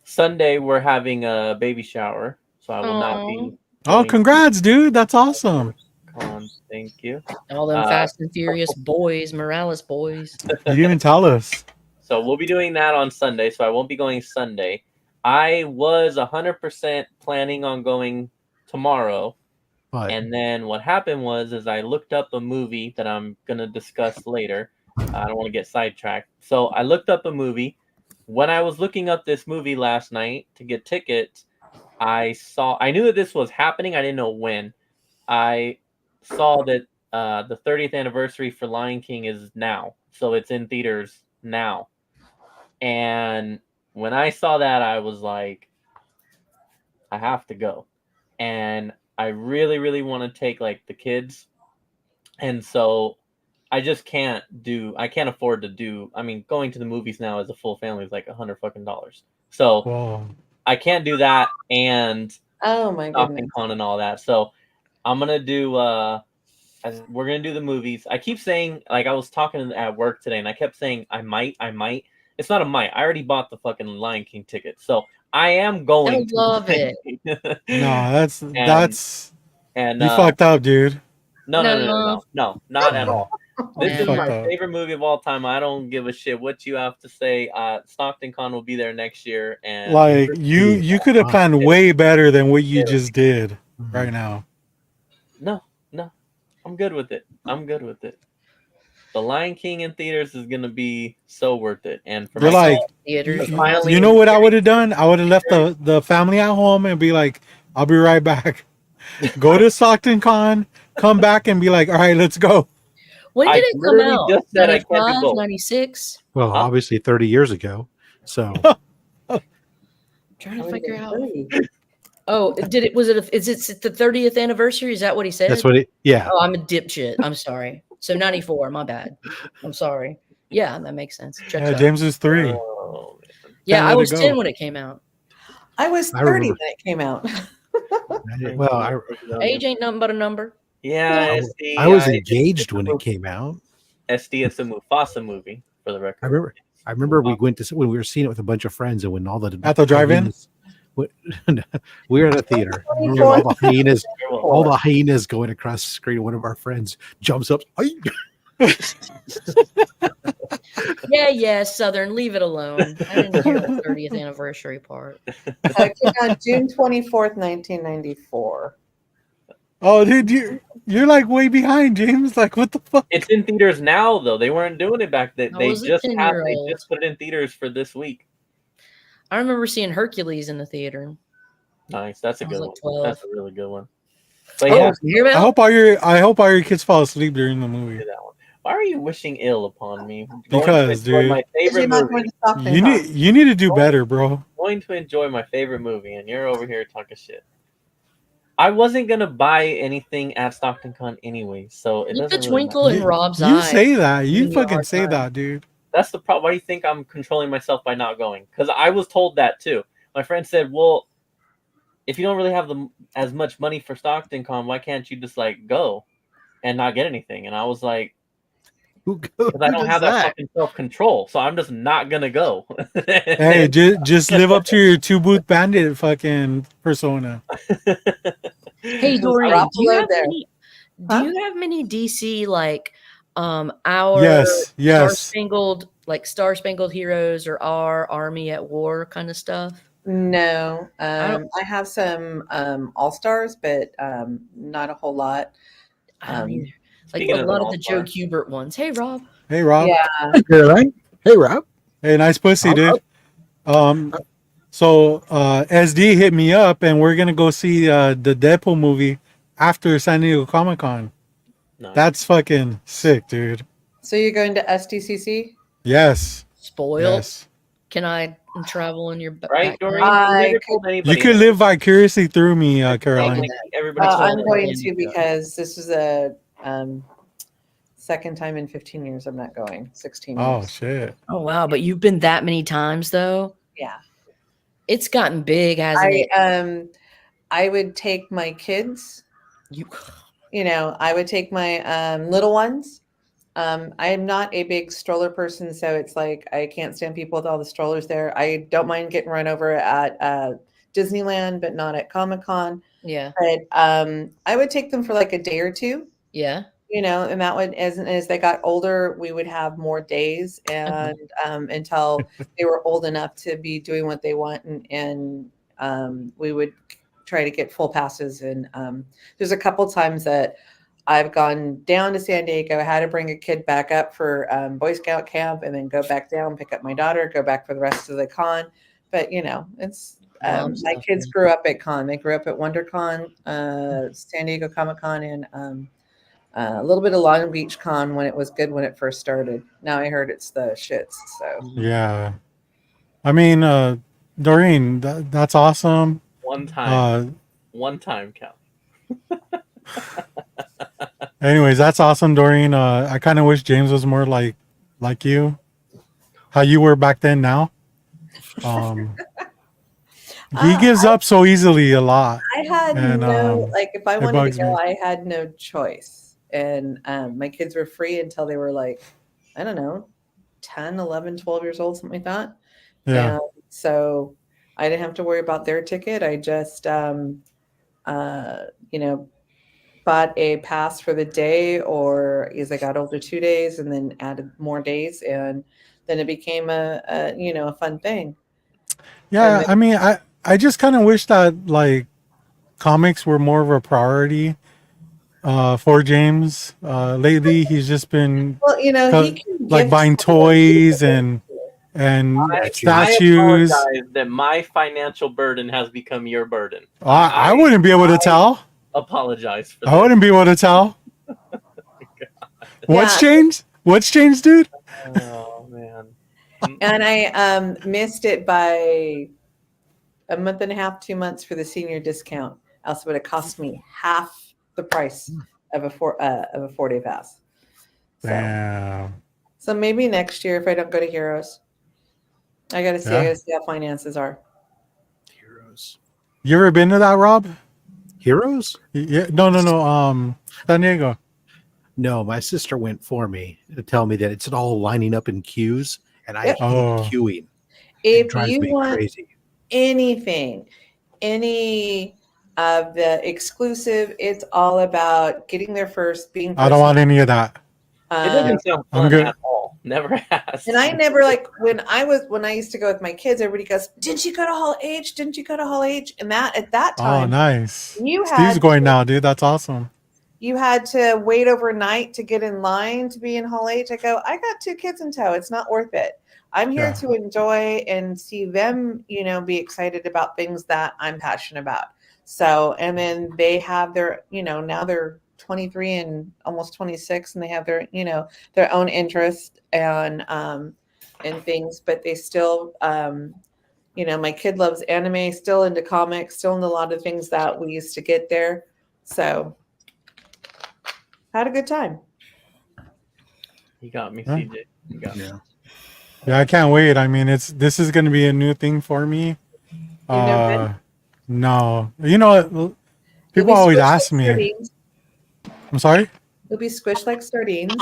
Sunday we're having a baby shower, so I will not be. Oh, going to congrats, dude! That's awesome. Con. Thank you. All them Fast and Furious boys, Morales boys. You didn't even tell us. So we'll be doing that on Sunday. So I won't be going Sunday. I was 100% planning on going tomorrow. But And then what happened is I looked up a movie that I'm going to discuss later. I don't want to get sidetracked. So I looked up a movie. When I was looking up this movie last night to get tickets, I knew that this was happening. I didn't know when. I saw that the 30th anniversary for Lion King is now. So it's in theaters now. And when I saw that, I was like, I have to go. And I really, really want to take like the kids. And so I just can't afford to do, I mean, going to the movies now as a full family is like $100 fucking dollars. So Whoa. I can't do that and Oh my goodness. Con and all that. So I'm going to do, we're going to do the movies. I keep saying, like I was talking at work today and I kept saying, I might. It's not a might. I already bought the fucking Lion King ticket. So I am going I love it. No, that's and you fucked up, dude. No, not at all. This is Fucked my up. favorite movie of all time. I don't give a shit what you have to say. Stockton Con will be there next year, and Like you could have planned way better than what you just did right now. No, I'm good with it. The Lion King in theaters is gonna be so worth it, and for You're my like, Theaters. you know what I would have done? I would have left the family at home and be like, I'll be right back. Go to Stockton Con, come back and be like, all right, let's go. When I did it come literally out? just said I can't do 95, both. 96? well, obviously 30 years ago. So Trying to figure out. Oh, is it the 30th anniversary? Is that what he said? that's what it. Yeah. Oh, I'm a dipshit. I'm sorry. So 94, my bad. I'm sorry. Yeah, that makes sense. Checks Yeah, out. James is 3. Oh, Yeah, Can't I let was it go. 10 when it came out. I was I 30 remember. when it came out. Well, Age ain't nothing but a number. yeah, I was engaged when it came out. SD, it's a Mufasa movie for the record. I remember we went to when we were seeing it with a bunch of friends, and when all the At the drive-in? hyenas- we were at a theater. I remember all the hyenas going across the screen. One of our friends jumps up. Yeah, Southern, leave it alone. I didn't hear the 30th anniversary part. It came out June 24th, 1994. Oh, dude, you're like way behind, James. Like, what the fuck? It's in theaters now, though. They weren't doing it back then. I They was a just 10-year-old. put it in theaters for this week. I remember seeing Hercules in the theater. Nice, that's a I was good like one. 12. That's a really good one. But Oh, yeah, you hear I about? hope all your kids fall asleep during the movie. do that one. Why are you wishing ill upon me? Because, Going to enjoy dude, my Because you're favorite not going movie. to Stockton You Con. need to do better, bro. Going to enjoy my favorite movie, and you're over here talking shit. I wasn't gonna buy anything at Stockton Con anyway, so it Look the doesn't really twinkle matter. in Rob's You eye. say that. You Giving you a fucking hard say time. that, dude. That's the problem. Why do you think I'm controlling myself by not going? Because I was told that too. My friend said, "Well, if you don't really have as much money for Stockton Con, why can't you just like go and not get anything?" And I was like, "Because I don't have that fucking self control, so I'm just not gonna go." Hey, just live up to your 2-booth bandit fucking persona. Hey, Doreen, Drop do you a load have there. many? Huh? Do you have many DC like our Yes. Star Spangled Heroes or our Army at War kind of stuff? No, don't- I have some All Stars, but not a whole lot. I don't either. Like Speaking a of lot an of the Joe All-Star. Kubert ones. Hey, Rob. Hey, Rob. Yeah, Hey, Rob. Hey, nice pussy, Rob. dude. So SD hit me up, and we're gonna go see the Deadpool movie after San Diego Comic-Con. No. That's fucking sick, dude. so you're going to SDCC? Yes. Spoiled. Yes. Can I travel in your Right, back? Doreen? I You never told anybody. You could live vicariously through me, Like, Caroline. everybody told I'm going everybody. to because this is a second time in 15 years I'm not going. 16 Oh years. shit. Oh wow, but you've been that many times though. Yeah. It's gotten big, hasn't it? I would take my kids. You I would take my little ones, I am not a big stroller person, so it's like I can't stand people with all the strollers there. I don't mind getting run over at Disneyland, but not at Comic-Con. Yeah. But I would take them for like a day or two, Yeah. and that would, as they got older, we would have more days, and until they were old enough to be doing what they want, and we would try to get full passes. And there's a couple times that I've gone down to San Diego. I had to bring a kid back up for Boy Scout camp, and then go back down, pick up my daughter, go back for the rest of the con. But it's my kids grew up at con. They grew up at WonderCon, San Diego Comic-Con, and a little bit of Long Beach Con when it was good when it first started. Now I heard it's the shits. So Yeah. I mean, Doreen, that's awesome. One time, Cal. Anyways, that's awesome, Doreen. I kind of wish James was more like you, how you were back then. Now, he gives up so easily a lot. I had if I wanted to go, I had no choice. And my kids were free until they were like, I don't know, 10, 11, 12 years old, something like that. Yeah. And so I didn't have to worry about their ticket. I just, bought a pass for the day, or as I got older, 2 days, and then added more days. And then it became a fun thing. Yeah. I mean, I just kind of wish that like comics were more of a priority for James. Lately, he's just been he can like buying toys and statues. I apologize that my financial burden has become your burden. I wouldn't be able to tell. Apologize for I that. wouldn't be able to tell. What's changed? What's changed, dude? Oh man. And I missed it by a month and a half, 2 months for the senior discount. Else it would have cost me half the price of a 4-day pass. Damn. So maybe next year if I don't go to Heroes. I gotta see how finances are. Heroes. You ever been to that, Rob? Heroes? Yeah. No. San Diego. No, my sister went for me to tell me that it's all lining up in queues, and I hate queuing. If it drives you me want crazy. anything, any of the exclusive, it's all about getting there first, being I don't want any of that. It doesn't sound fun at all. Never has. And I never when I used to go with my kids, everybody goes, "Didn't you go to Hall H? Didn't you go to Hall H?" And that at that time, Oh, nice. Steve's going now, dude. That's awesome. You had to wait overnight to get in line to be in Hall H. I go, I got 2 kids in tow. It's not worth it. I'm here to enjoy and see them, be excited about things that I'm passionate about. So, and then they have their, now they're 23 and almost 26, and they have their, their own interest and things, but they still, my kid loves anime, still into comics, still into a lot of things that we used to get there. So had a good time. You got me, CJ. You got me. Yeah, I can't wait. I mean, this is going to be a new thing for me. No, people always ask me. Sardines. I'm sorry. You'll be squished like sardines.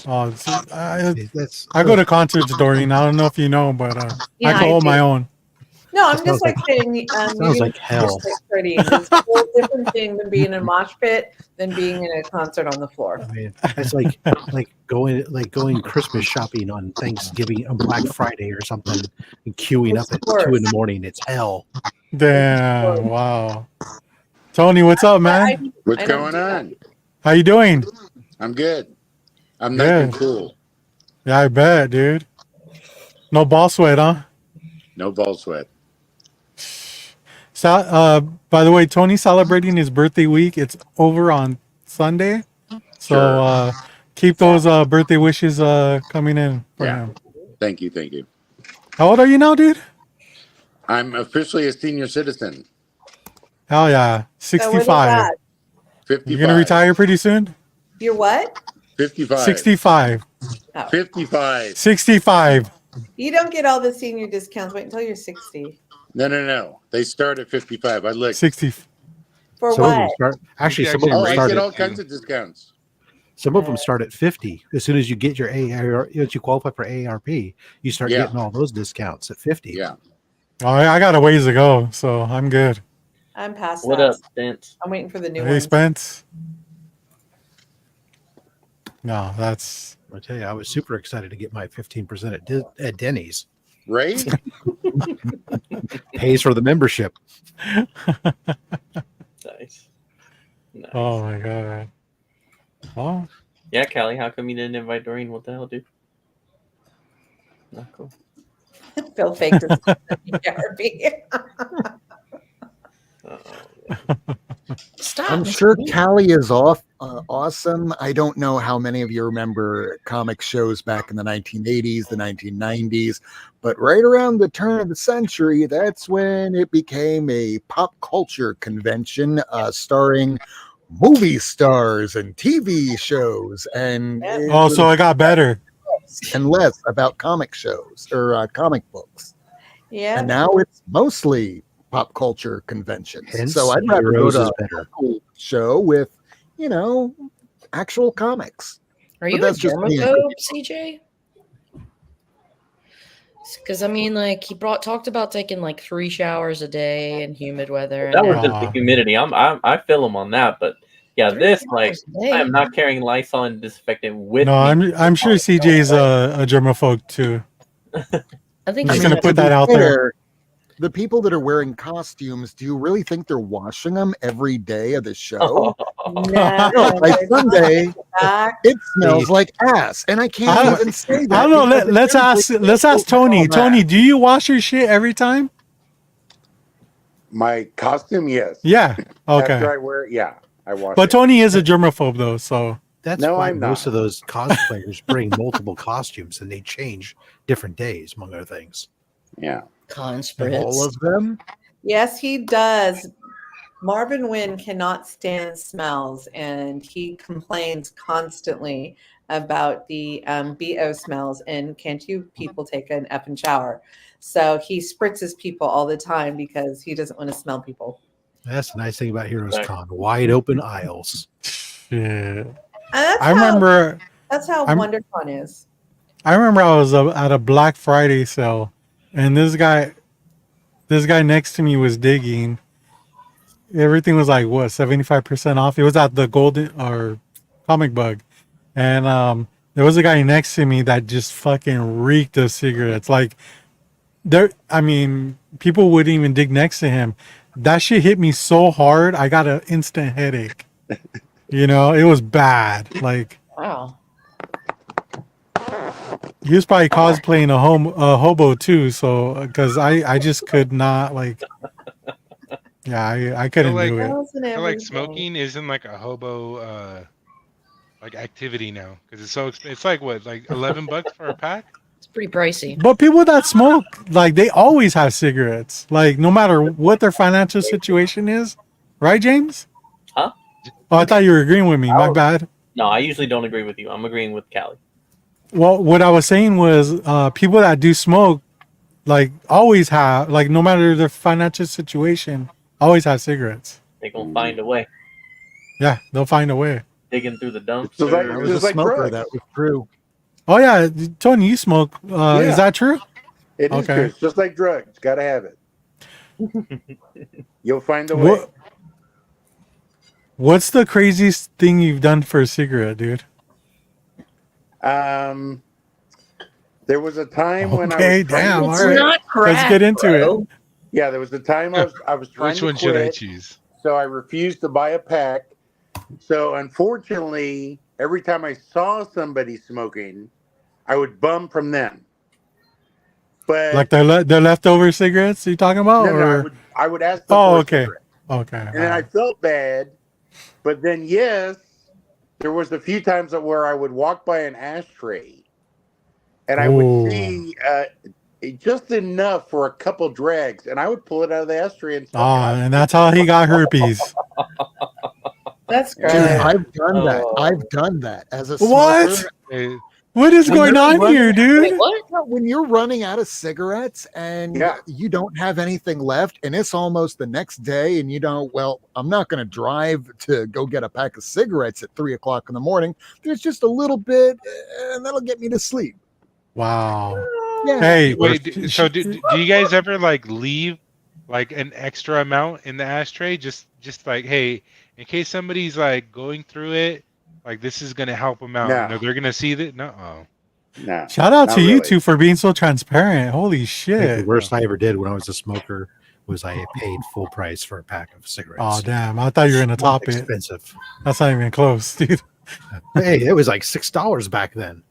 Oh, I go to concerts, Doreen. I don't know if you know, but I can hold my own. No, I'm just saying. Sounds like hell. It's a whole different thing than being in a mosh pit than being in a concert on the floor. I mean, it's like going Christmas shopping on Thanksgiving, on Black Friday or something, and queuing up at 2 a.m. It's hell. Damn! Wow. Tony, what's up, man? What's going on? How you doing? I'm good. I'm nice and cool. Yeah, I bet, dude. No ball sweat, huh? No ball sweat. By the way, Tony's celebrating his birthday week. It's over on Sunday. So keep those birthday wishes coming in for him. Thank you. How old are you now, dude? I'm officially a senior citizen. Hell yeah. 65. 55. You're going to retire pretty soon? You're what? 55. 65. Oh. 55. 65. You don't get all the senior discounts. Wait until you're 60. No. They start at 55. I look. 60. For what? Actually, some of I them get all kinds of discounts. Some of them start at 50. As soon as you get your AR, as you qualify for AARP, you start Yeah. getting all those discounts at 50. Yeah. Oh, I got a ways to go, so I'm good. I'm past What that. up, Spence? I'm waiting for the new Hey, ones. Spence. No, that's I tell you, I was super excited to get my 15% at Denny's. Right? Pays for the membership. Nice. Nice. oh my god. Oh, Yeah, Callie, how come you didn't invite Doreen? What the hell, dude? Not cool. Phil faked his ERP. Stop. I'm Mr. sure Bean. Callie is awesome. I don't know how many of you remember comic shows back in the 1980s, the 1990s, but right around the turn of the century, that's when it became a pop culture convention starring movie stars and TV shows, and Yep. it oh, was so it got better. less and less about comic shows or comic books. Yeah. And now it's mostly pop culture conventions. Hence, So I'd rather go Heroes to is a better. local show with, actual comics. Are But you a that's just me. germaphobe, CJ? Because I mean, like he talked about taking like 3 showers a day in humid weather. That and was now just the humidity. I feel him on that, but yeah, 3 this like showers a day. I am not carrying Lysol and disinfectant with No, me. I'm sure CJ's a germaphobe too. I think I'm just he's gonna just- put that out there. The people that are wearing costumes, do you really think they're washing them every day of the show? No, No, like Sunday, back. it smells like ass, and I can't I- even say that. I don't know. because Let's ask Tony. Tony, do you wash your shit every time? My costume, yes. Yeah. After Okay. I wear it, yeah, I wash But it. Tony is a germaphobe though, so That's No, why I'm most not. of those cosplayers bring multiple costumes and they change different days, among other things. Yeah. Conspiracy. all of them. Yes, he does. Marvin Wynn cannot stand smells, and he complains constantly about the BO smells. And can't you people take an effing shower? So he spritzes people all the time because he doesn't want to smell people. That's the nice thing about Heroes Right. Con. Wide open aisles. yeah. And that's I remember that's how I'm- WonderCon is. I was at a Black Friday sale, and this guy next to me was digging. Everything was like what 75% off. It was at the Golden or Comic Bug, and there was a guy next to me that just fucking reeked of cigarettes. Like people wouldn't even dig next to him. That shit hit me so hard, I got an instant headache. It was bad. Like Wow. he was probably cosplaying a hobo too. So because I just could not like. Yeah, I couldn't like- do it. Smells and I like everything. smoking isn't like a hobo like activity now because it's so it's like what, like $11 for a pack. It's pretty pricey. But people that smoke, like they always have cigarettes. Like no matter what their financial situation is, right, James? Huh? Oh, I thought you were agreeing with me. My bad. No, I usually don't agree with you. I'm agreeing with Callie. Well, what I was saying was, people that do smoke, like always have, like no matter their financial situation, always have cigarettes. They gonna find a way. Yeah, they'll find a way. Digging through the dumps. So that- I was Just a like smoker. drugs. That was true. Oh yeah, Tony, you smoke. Is that true? It is Okay. true. It's just like drugs. Gotta have it. You'll find a way. What's the craziest thing you've done for a cigarette, dude? There was a time when I Okay, was trying damn, to all It's right. not crack. Let's get into bro. it. Yeah, there was a time I was trying Which to one quit, should I choose? so I refused to buy a pack. So unfortunately, every time I saw somebody smoking, I would bum from them. But Like the leftover cigarettes you talking about? no, or I would ask them Oh, for a okay. cigarette. okay. And then I felt bad. But then yes, there was a few times where I would walk by an ashtray, and I Ooh. would see just enough for a couple drags, and I would pull it out of the ashtray and suck it out. And that's how he got herpes. That's Dude, great. I've done that. Oh. I've done that as a What? smoker. Hey, What is When going you're on running- here, Wait, dude? what? No, when you're running out of cigarettes and Yeah. you don't have anything left, and it's almost the next day, and you don't, well, I'm not going to drive to go get a pack of cigarettes at 3 o'clock in the morning. There's just a little bit, and that'll get me to sleep. Wow. Yeah. Hey, Wait, so do you guys ever like leave like an extra amount in the ashtray? Just like, hey, in case somebody's like going through it, like this is gonna help them out. No. You know, they're gonna see that. No, oh. No. shout out not to you really. two for being so transparent. Holy I think the shit. worst I ever did when I was a smoker was I paid full price for a pack of cigarettes. Oh damn! I thought you were gonna top it. Expensive. That's not even close, dude. Hey, it was like $6 back then.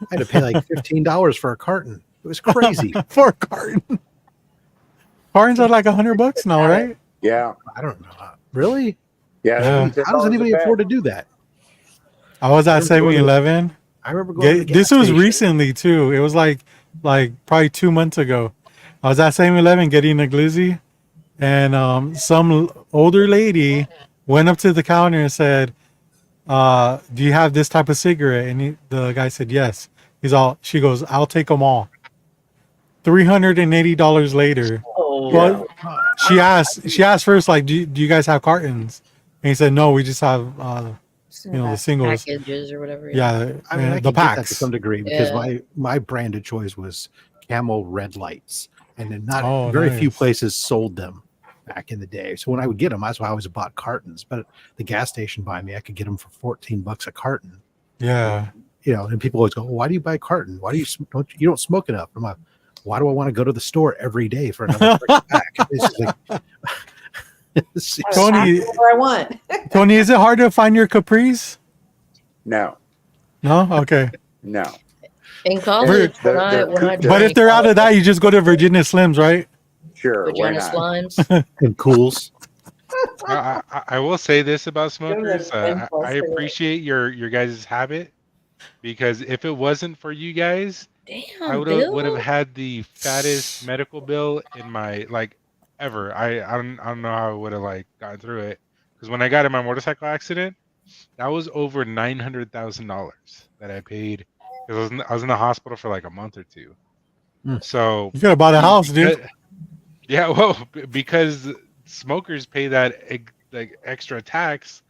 I had to pay like $15 for a carton. It was crazy. For a carton. Cartons are like $100 now, right? Yeah. I don't know. Really? Yeah. Yeah. $10 How does anybody a pack. afford to do that? I was at I remember going to- 7-Eleven. I remember going to the This gas was station. recently too. It was like probably 2 months ago. I was at 7-Eleven getting a glizzy, and some older lady went up to the counter and said, "Do you have this type of cigarette?" And the guy said, "Yes." She goes, "I'll take them all." $380 later. Oh, Well, she asked first, like, do you guys have cartons? And he said, "No, we just have the singles." Packages or whatever. Yeah, I mean, I the can get that to packs. some degree because Yeah. my brand of choice was Camel Red Lights, and then not Oh, very few nice. places sold them back in the day. So when I would get them, that's why I always bought cartons. But the gas station by me, I could get them for $14 a carton. Yeah. You know, and people always go, well, "Why do you buy a carton? Why do you don't smoke enough?" I'm like, "Why do I want to go to the store every day for another freaking pack?" It's just like, Tony, Whatever I want. Tony, is it hard to find your capris? No. No? Okay. No. In college, They're- when I they're when I cooked. But if drank they're out of that, you just go to Virginia Slims, right? Sure. Why vagina not? slimes, and cools. I will say this about smokers. Goodness, I appreciate your guys' habit, because if it wasn't for you guys, I damn, would Bill. have had the fattest medical bill in my like ever. I don't know how I would have like gotten through it, because when I got in my motorcycle accident, that was over $900,000 that I paid, because I was in the hospital for like a month or two. So You could have bought a house, dude. yeah, well, because smokers pay that like extra tax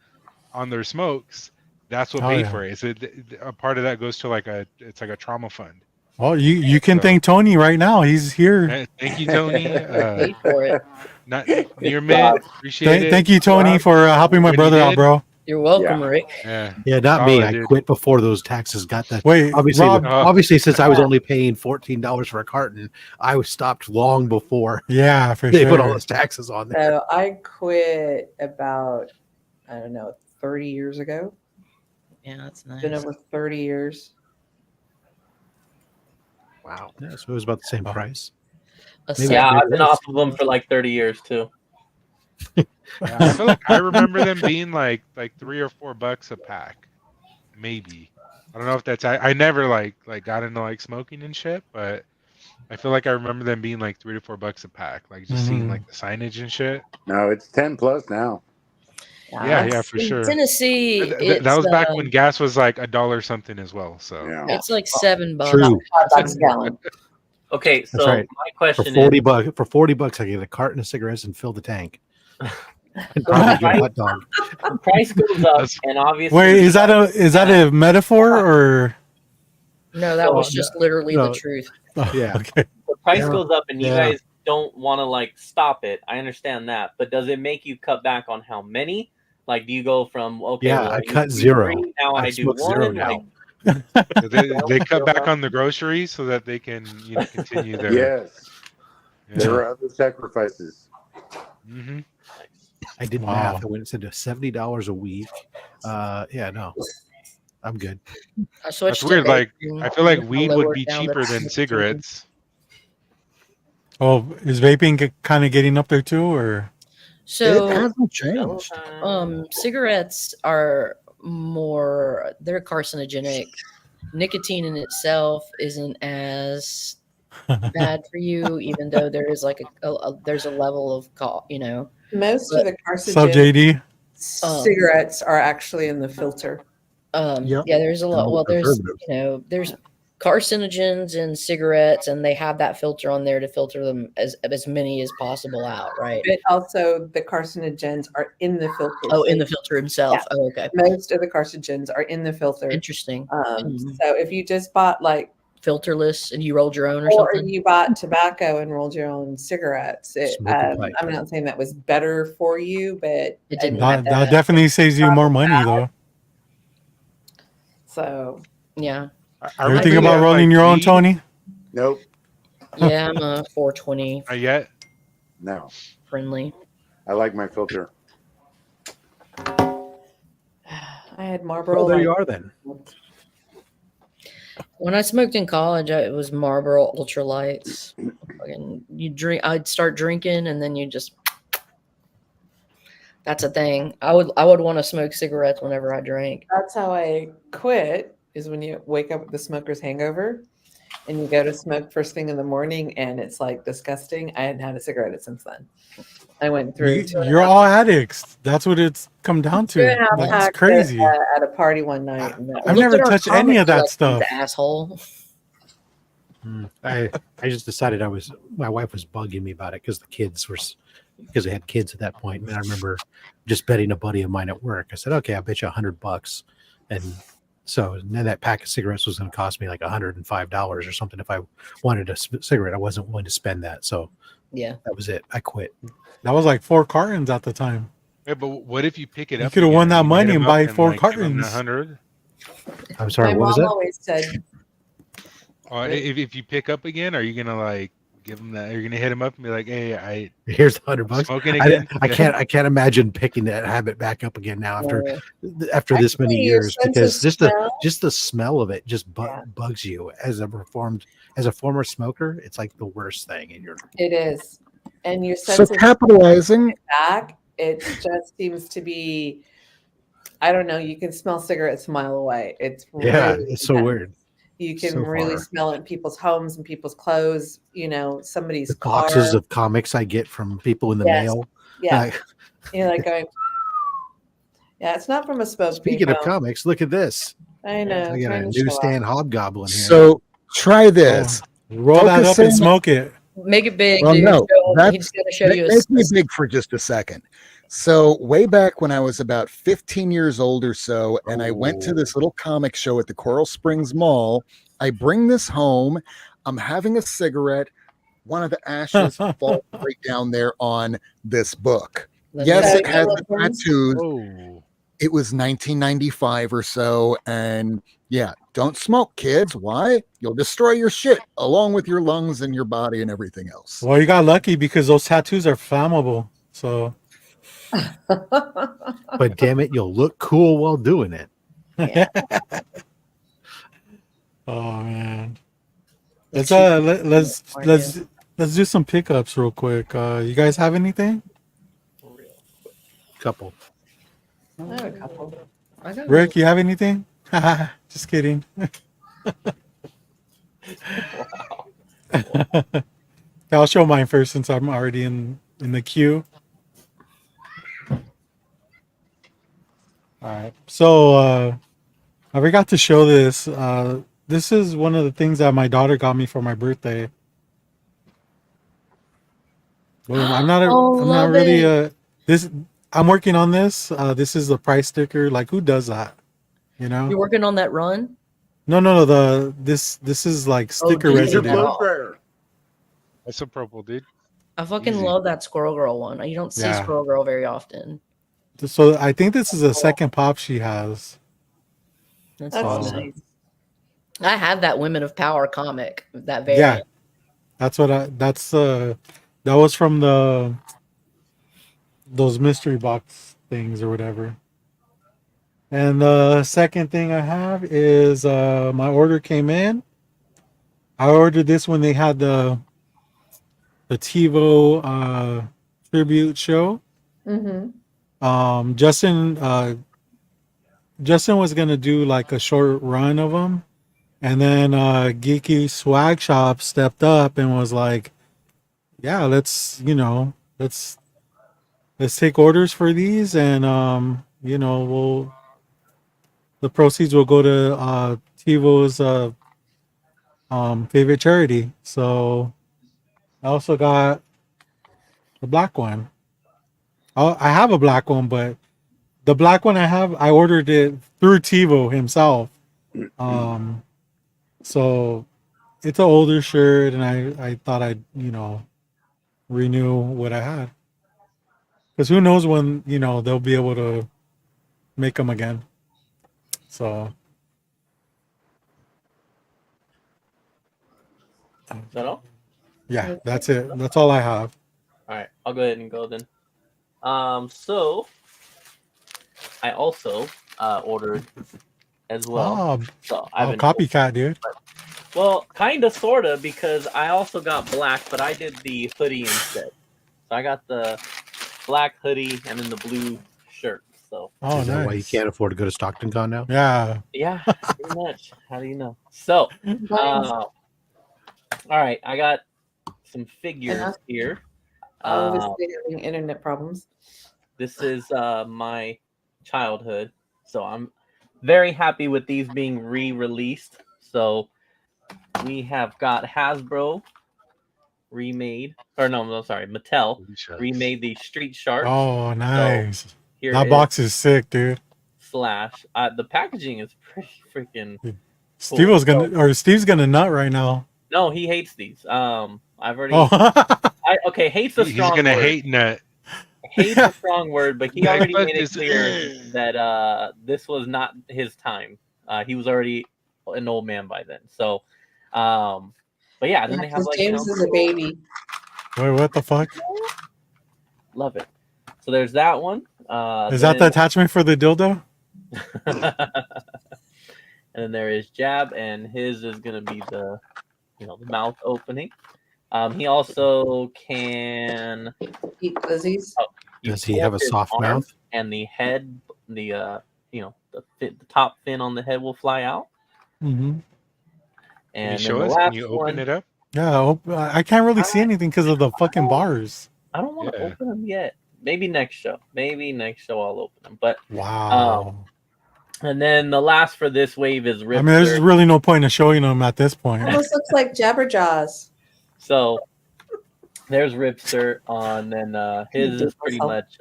on their smokes. That's what Oh, paid yeah. for it. So a part of that goes to like it's like a trauma fund. Well, you can So- thank Tony right now. He's here. Thank you, Tony. Paid for it. Not near mid. Appreciate it. Thank you, Tony, for helping my When you brother out, did. bro. You're welcome, Rick. Yeah. Yeah, not me. Solid, I dude. quit before those taxes got that. Wait, Obviously, Rob. obviously, since I was only paying $14 for a carton, I was stopped long before Yeah, for they put all sure. those taxes on there. So I quit about, I don't know, 30 years ago. Yeah, that's nice. Been over 30 years. Wow. Yeah, so it was about the same price. Maybe Yeah, I I've been off of them for like 30 years too. Yeah, I feel like I remember them being like $3 or $4 a pack, maybe. I don't know if that's. I never like got into like smoking and shit, but I feel like I remember them being like $3 to $4 a pack, like just seeing Mhm. like the signage and shit. No, it's 10 plus now. Yeah, for in sure. Tennessee, That was back it's, when gas was like $1 something as well. So Yeah. it's like $7. True. $5 a gallon. Okay, That's so right. my For question $40, I get a carton of cigarettes and fill the tank. And probably get a hot dog. the price goes up, and obviously, Wait, is that a metaphor or? No, that was just literally no. the truth. Yeah. Okay. the price Yeah. goes up, and you Yeah. guys don't want to like stop it. I understand that, but does it make you cut back on how many? Like, do you go from okay? Yeah, well, I used cut to do zero. 3, now I I do smoke zero one. now. Like, they cut back on the groceries so that they can continue their. Yes. Yeah. There were other sacrifices. Mm-hmm. I did Wow. math. I went and said $70 a week. Yeah, no, I'm good. I switched. That's weird. to Like, vaping I feel like and weed lowered would be down cheaper the- than cigarettes. Oh, is vaping kind of getting up there too, or? So it hasn't changed. cigarettes are they're carcinogenic. Nicotine in itself isn't as bad for you, even though there is like there's a level of Most of the Sub carcinogen JD. cigarettes are actually in the filter. Yep. Yeah, there's a And lot. all Well, the there's preservatives. there's carcinogens in cigarettes, and they have that filter on there to filter them as many as possible out, right? But also the carcinogens are in the filter. Oh, in So the filter himself. yeah. Oh, okay. most of the carcinogens are in the filter. Interesting. So if you just bought like Filterless and you rolled your own or or something. you bought tobacco and rolled your own cigarettes, Smoking pipe. I'm not saying that was better for you, but It I didn't mean, have That definitely saves you more money, though. so Yeah. I Ever think remember about the rolling your own, FIP. Tony? Nope. Yeah, I'm a 420 Not yet. No. friendly. I like my filter. I had Marlboro. Oh, there like, you are then. When I smoked in college, it was Marlboro Ultralights. Fucking, you drink. I'd start drinking, and then you just. That's a thing. I would want to smoke cigarettes whenever I drank. That's how I quit. Is when you wake up with the smoker's hangover, and you go to smoke first thing in the morning, and it's like disgusting. I hadn't had a cigarette since then. I went through. You're all addicts. That's what it's come down to. Like, it's Packed crazy. at a party one night. And that I've was- never Look at our touched any of comic that collections, stuff. asshole. I just decided my wife was bugging me about it because because they had kids at that point. And I remember just betting a buddy of mine at work. I said, okay, I'll bet you $100. And so then that pack of cigarettes was going to cost me like $105 or something. If I wanted a cigarette, I wasn't willing to spend that. So Yeah. that was it. I quit. That was like 4 cartons at the time. Yeah, but what if you pick it You up? coulda again won that you hit money 'em and up buy 4 like, give 'em the cartons. 100? I'm sorry. My What was mom that? always said, If you pick up again, are you gonna like give them that? Are you gonna hit them up and be like, "Hey, Here's $100. smoking again"? I can't imagine picking that habit back up again now after this many Actually, your years sense of because smell- just the smell of it just Yeah. bugs you as a former smoker. It's like the worst thing in your. it is. And your So sense of capitalizing. back, it just seems to be, I don't know, you can smell cigarettes a mile away. It's Yeah, really it's so intense. weird. You can So really far. smell it in people's homes and people's clothes, somebody's The car. boxes of comics I get from people in the Yes. mail. Yeah. Like, You're like going, yeah, it's not from a smoke. speaking of phone. comics, look at this. I know. I got a trying to show newsstand off. hobgoblin here. So try this. Roll that up and Focusing- smoke it. Make it big, Well, dude. no, He's going to show you. Make me big for just a second. So way back when I was about 15 years old or so, and I went to this little comic show at the Coral Springs Mall. I bring this home. I'm having a cigarette. One of the ashes falls right down there on this book. Yes, it has the tattoos. Oh, It was 1995 or so, and yeah, don't smoke, kids. Why? You'll destroy your shit along with your lungs and your body and everything else. Well, you got lucky because those tattoos are flammable. So But damn it, you'll look cool while doing it. oh man. Let's do some pickups real quick. You guys have anything? Couple. I have a couple. Rick, you have anything? Just kidding. I'll show mine first since I'm already in the queue. All right. So I forgot to show this. This is one of the things that my daughter got me for my birthday. Well, I'm not love really I'm working on this. This is the price sticker. Like, who does that? You know? You're working on that run? No. This is like sticker dude, Your residue. blood pressure. that's a purple, dude. I fucking Easy. love that Squirrel Girl one. You don't see Yeah. Squirrel Girl very often. So I think this is the second pop she has. That's That's Oh. awesome. nice. I have that Women of Power comic. That very Yeah. That was from those mystery box things or whatever. And the second thing I have is my order came in. I ordered this when they had the TiVo tribute show. Mm-hmm. Justin was gonna do like a short run of them, and then Geeky Swag Shop stepped up and was like, "Yeah, let's take orders for these, and we'll the proceeds will go to Tivo's favorite charity. So I also got the black one. I have a black one, but the black one I have, I ordered it through Tivo himself. So it's an older shirt, and I thought I'd renew what I had, because who knows when they'll be able to make them again. So Is that all? yeah, that's it. That's all I have. All right, I'll go ahead and go then. So I also ordered as well. Oh, So I've been copycat, dude. Well, kind of, sort of, because I also got black, but I did the hoodie instead. So I got the black hoodie and then the blue shirt. So Oh, Is that nice. why you can't afford to go to Stockton Con now? Yeah. yeah, pretty much. How do you know? So, all right, I got some figures here. Obviously having internet problems. This is my childhood, so I'm very happy with these being re-released. So we have got Hasbro remade, or no, I'm sorry, Mattel remade the Street Sharks. Oh, nice. So here That box is sick, dude. Slash. The packaging is pretty freaking cool. Steve's gonna nut right now. No, he hates these. I've already. Oh. Okay, hate's a strong He's gonna word. hate nut. Hate's a strong word, but he Like, already fuck made it this. clear that this was not his time. He was already an old man by then. So, but yeah, then they have like James is a baby. Wait, what the fuck? Love it. So there's that one. Is that the attachment for the dildo? And then there is Jab, and his is gonna be the the mouth opening. He also can eat glizzies. Does he have a soft mouth? And the head, the top fin on the head will fly out. Mm-hmm. And Can you show then the us? Can last you open one, it up? Yeah, I can't really see anything because of the fucking bars. I don't want to open them yet. Maybe next show. I'll open them. But wow. And then the last for this wave is Ripster. I mean, there's really no point in showing them at this point. Almost looks like Jabberjaws. So there's Ripster on, then his is pretty much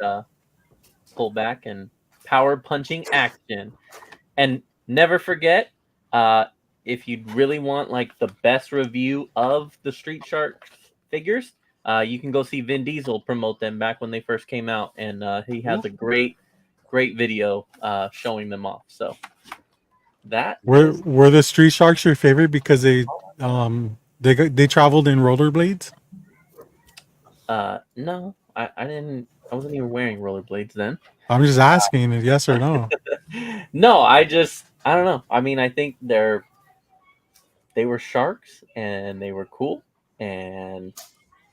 pull back and power punching action. And never forget, if you really want like the best review of the Street Sharks figures, you can go see Vin Diesel promote them back when they first came out, and he has a great video showing them off. So that were the Street Sharks your favorite because they traveled in rollerblades? No, I didn't. I wasn't even wearing rollerblades then. I'm just asking, yes or no. No, I don't know. I mean, I think they were sharks and they were cool, and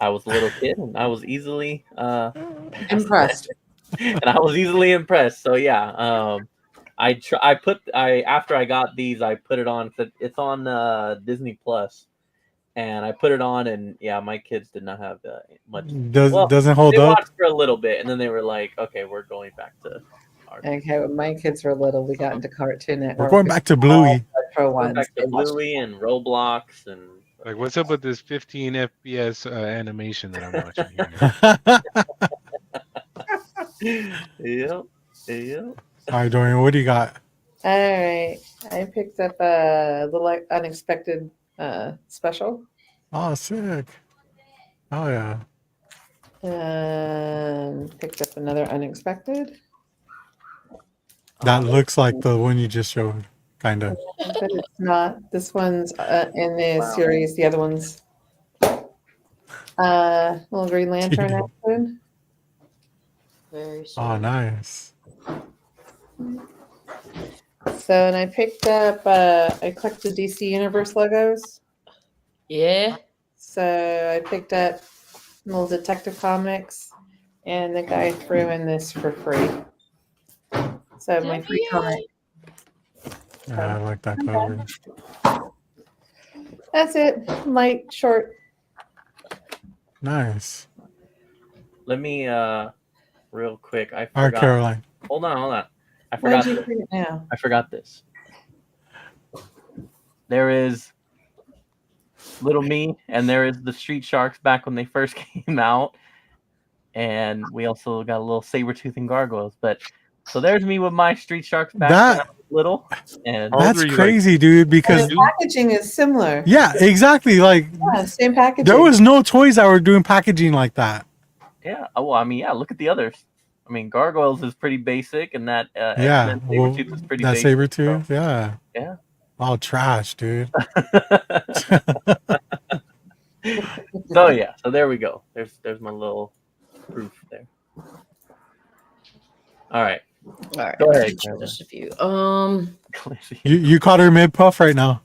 I was a little kid and I was easily impressed. And I was easily impressed. So yeah, after I got these, I put it on. It's on Disney Plus, and I put it on, and yeah, my kids did not have much. Doesn't hold they up. watched for a little bit, and then they were like, "Okay, we're going back to." Okay, when my kids were little, we got into Cartoon Network. We're going back to Bluey. Back to Bluey and Roblox and. Like, what's up with this 15 FPS animation that I'm watching here? Yep. All right, Dorian, what do you got? All right, I picked up a little unexpected special. Oh, sick. Oh yeah. Picked up another unexpected. That looks like the one you just showed, kind of. But it's not. This one's in the series. The other one's little Green Lantern action. Very sweet. Oh, nice. So, and I picked up. I collected DC Universe logos. Yeah. So I picked up little Detective Comics, and the guy threw in this for free. So my free comic. Yeah, I like that cover. That's it. Light, short. Nice. Let me real quick. I All right, forgot. Caroline. Hold on. I Why'd forgot. you This. bring it now? I forgot this. There is Little Me, and there is the Street Sharks back when they first came out, and we also got a little Sabretooth and Gargoyles. But so there's me with my Street Sharks back when I That was little, and How old that's were you, like, crazy, dude. And Because the packaging is similar. yeah, exactly. Like Yeah, same packaging. there was no toys that were doing packaging like that. yeah. Well, I mean, yeah. Look at the others. I mean, Gargoyles is pretty basic, and that Yeah, X-Men well, Sabretooth is pretty that basic. Sabretooth, yeah. Yeah. All trash, dude. So yeah, so there we go. There's my little proof there. All right, All right. go ahead. Just a few. You caught her mid puff right now.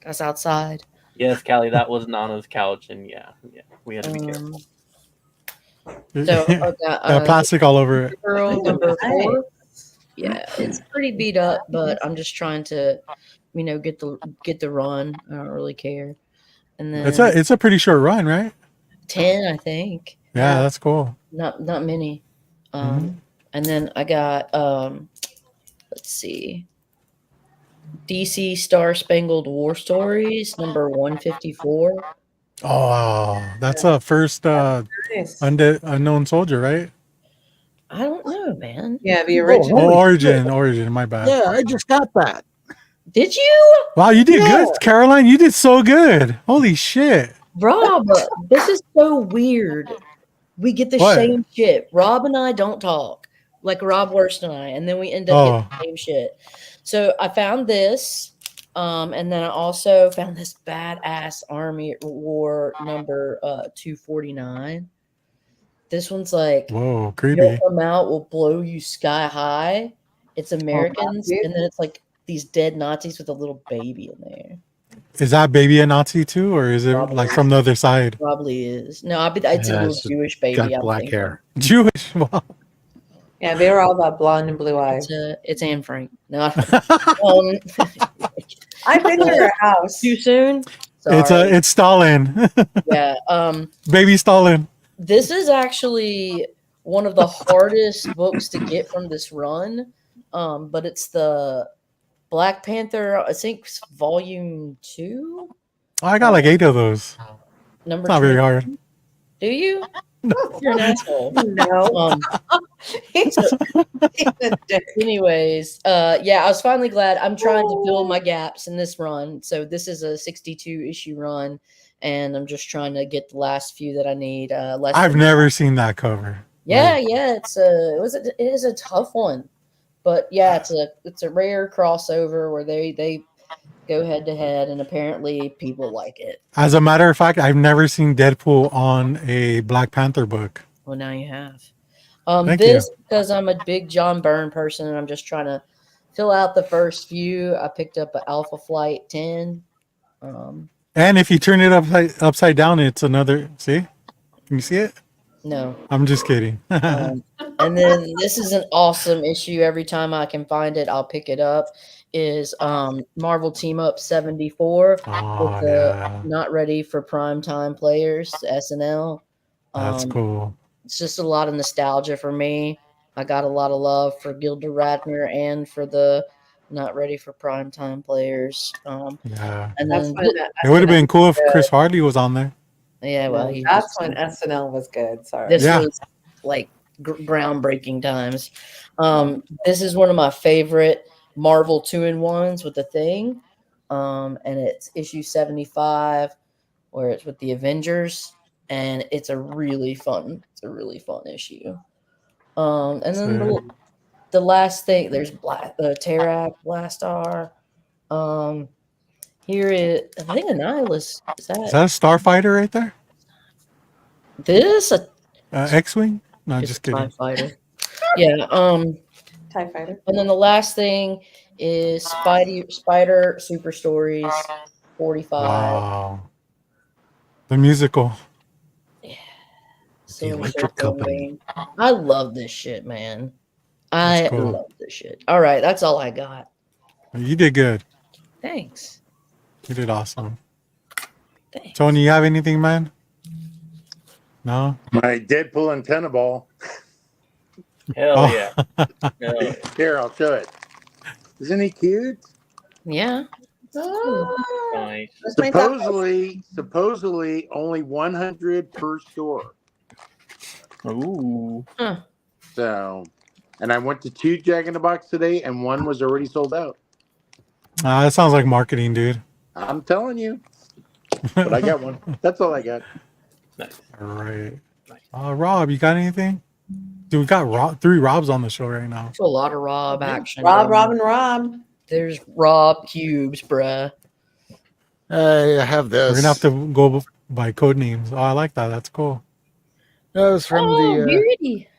That's outside. Yes, Callie, that was Nana's couch, and yeah, we had to be careful. So I got Plastic all over it. Girl number 4. Yeah, it's pretty beat up, but I'm just trying to, get the run. I don't really care. And then It's a pretty short run, right? 10, I think. Yeah, that's cool. Not many. Mhm. And then I got let's see, DC Star Spangled War Stories number 154. Oh, that's a first Nice. unknown soldier, right? I don't know, man. Yeah, the original. Oh, origin. My bad. Yeah, I just got that. Did you? Wow, you did Yeah. good, Caroline. You did so good. Holy shit. Rob, this is so weird. We get the What? same shit. Rob and I don't talk, like Rob Worst and I, and then we end up getting the same shit. So I found this, and then I also found this badass Army War number 249. This one's like, Whoa, you'll creepy. come out, will blow you sky high. It's Americans, dude. and then it's like these dead Nazis with a little baby in there. Is that baby a Nazi too, or is it like from the other side? Probably is. No, it's a Yeah, little it's Jewish baby. Got I'm black thinking. hair. Jewish. Wow. Yeah, they were all about blonde and blue eyes. It's Anne Frank. No, I've been to her house. too soon. Sorry. It's Stalin. Yeah. Baby Stalin. This is actually one of the hardest books to get from this run. But it's the Black Panther, I think, volume 2. Oh, I got like 8 of those. Number It's not very 20. hard. Do you? You're an asshole. No. Anyways, yeah, I was finally glad. I'm trying to fill my gaps in this run. So this is a 62 issue run, and I'm just trying to get the last few that I need. I've never seen that cover. Yeah, it is a tough one, but yeah, it's a rare crossover where they go head to head, and apparently people like it. As a matter of fact, I've never seen Deadpool on a Black Panther book. Well, now you have. Thank Because I'm a big John Byrne person, and I'm just trying to fill out the first few. I picked up an Alpha Flight 10. And if you turn it upside down, it's another. See? Can you see it? No. I'm just kidding. And then this is an awesome issue. Every time I can find it, I'll pick it up. Is Marvel Team Up 74 with the Not Ready for Primetime Players, SNL. That's cool. It's just a lot of nostalgia for me. I got a lot of love for Gilda Radner and for the Not Ready for Primetime Players. Yeah. And That's then, when It would have been cool if Chris Hardy was on there. yeah, well, that's when SNL was good. Sorry. this Yeah. was like groundbreaking times. This is one of my favorite Marvel 2-in-1s with the Thing, and it's issue 75, where it's with the Avengers, and it's a really fun issue. And then the last thing, there's Terrak, Blastar. Here is, I think, Annihilus. Is that a Starfighter right there? This? X-Wing? No, It's just a kidding. TIE Fighter. Yeah. TIE Fighter. And then the last thing is Spider Super Stories 45. Wow. The musical. So Electric Company. I love this shit, man. I That's cool. love this shit. All right, that's all I got. You did good. Thanks. You did awesome. Thanks. Tony, you have anything, man? No? My Deadpool antenna ball. Hell Oh. yeah. Hell yeah. Here, I'll show it. Isn't he cute? Yeah. Oh, Nice. let's make that- Supposedly only 100 per store. Ooh. So, and I went to 2 Jack in the Box today, and 1 was already sold out. That sounds like marketing, dude. I'm telling you. But I got one. That's all I got. Nice. All right. Rob, you got anything? Dude, we got 3 Robs on the show right now. It's a lot of Rob action. Rob, going on. and Rob. There's Rob cubes, bruh. I have this. We're gonna have to go by code names. Oh, I like that. That's cool. That was from the. beauty.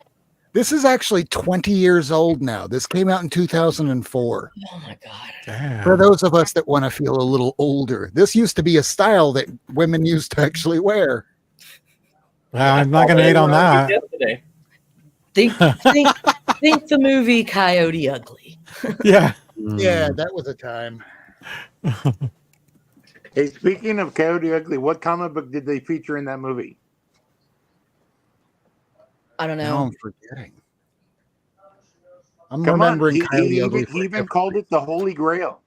This is actually 20 years old now. This came out in 2004. Oh my god. Damn. For those of us that want to feel a little older, this used to be a style that women used to actually wear. I'm not gonna hate on that. Yesterday. Think the movie Coyote Ugly. Yeah. Yeah, that was a time. Hey, speaking of Coyote Ugly, what comic book did they feature in that movie? I don't Now know. I'm forgetting. I'm Come on. remembering Coyote Ugly. He even called it the Holy Grail.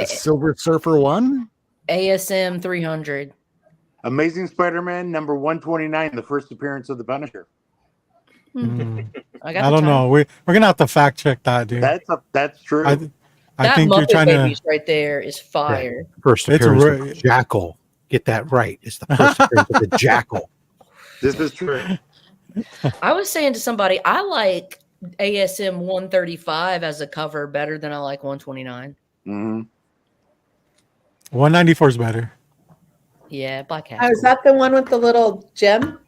Silver Surfer 1? ASM 300. Amazing Spider-Man number 129, the first appearance of the Punisher. I got I don't know. We're gonna have to fact check that, dude. That's true. I That think you're Muppet trying Babies to. right there is fire. First It's appearance re- of Jackal. Get that right. It's the first appearance of the Jackal. This is true. I was saying to somebody, I like ASM 135 as a cover better than I like 129. Mm-hmm. 194 is better. Yeah, Black Cat. Oh, is that the one with the little gem?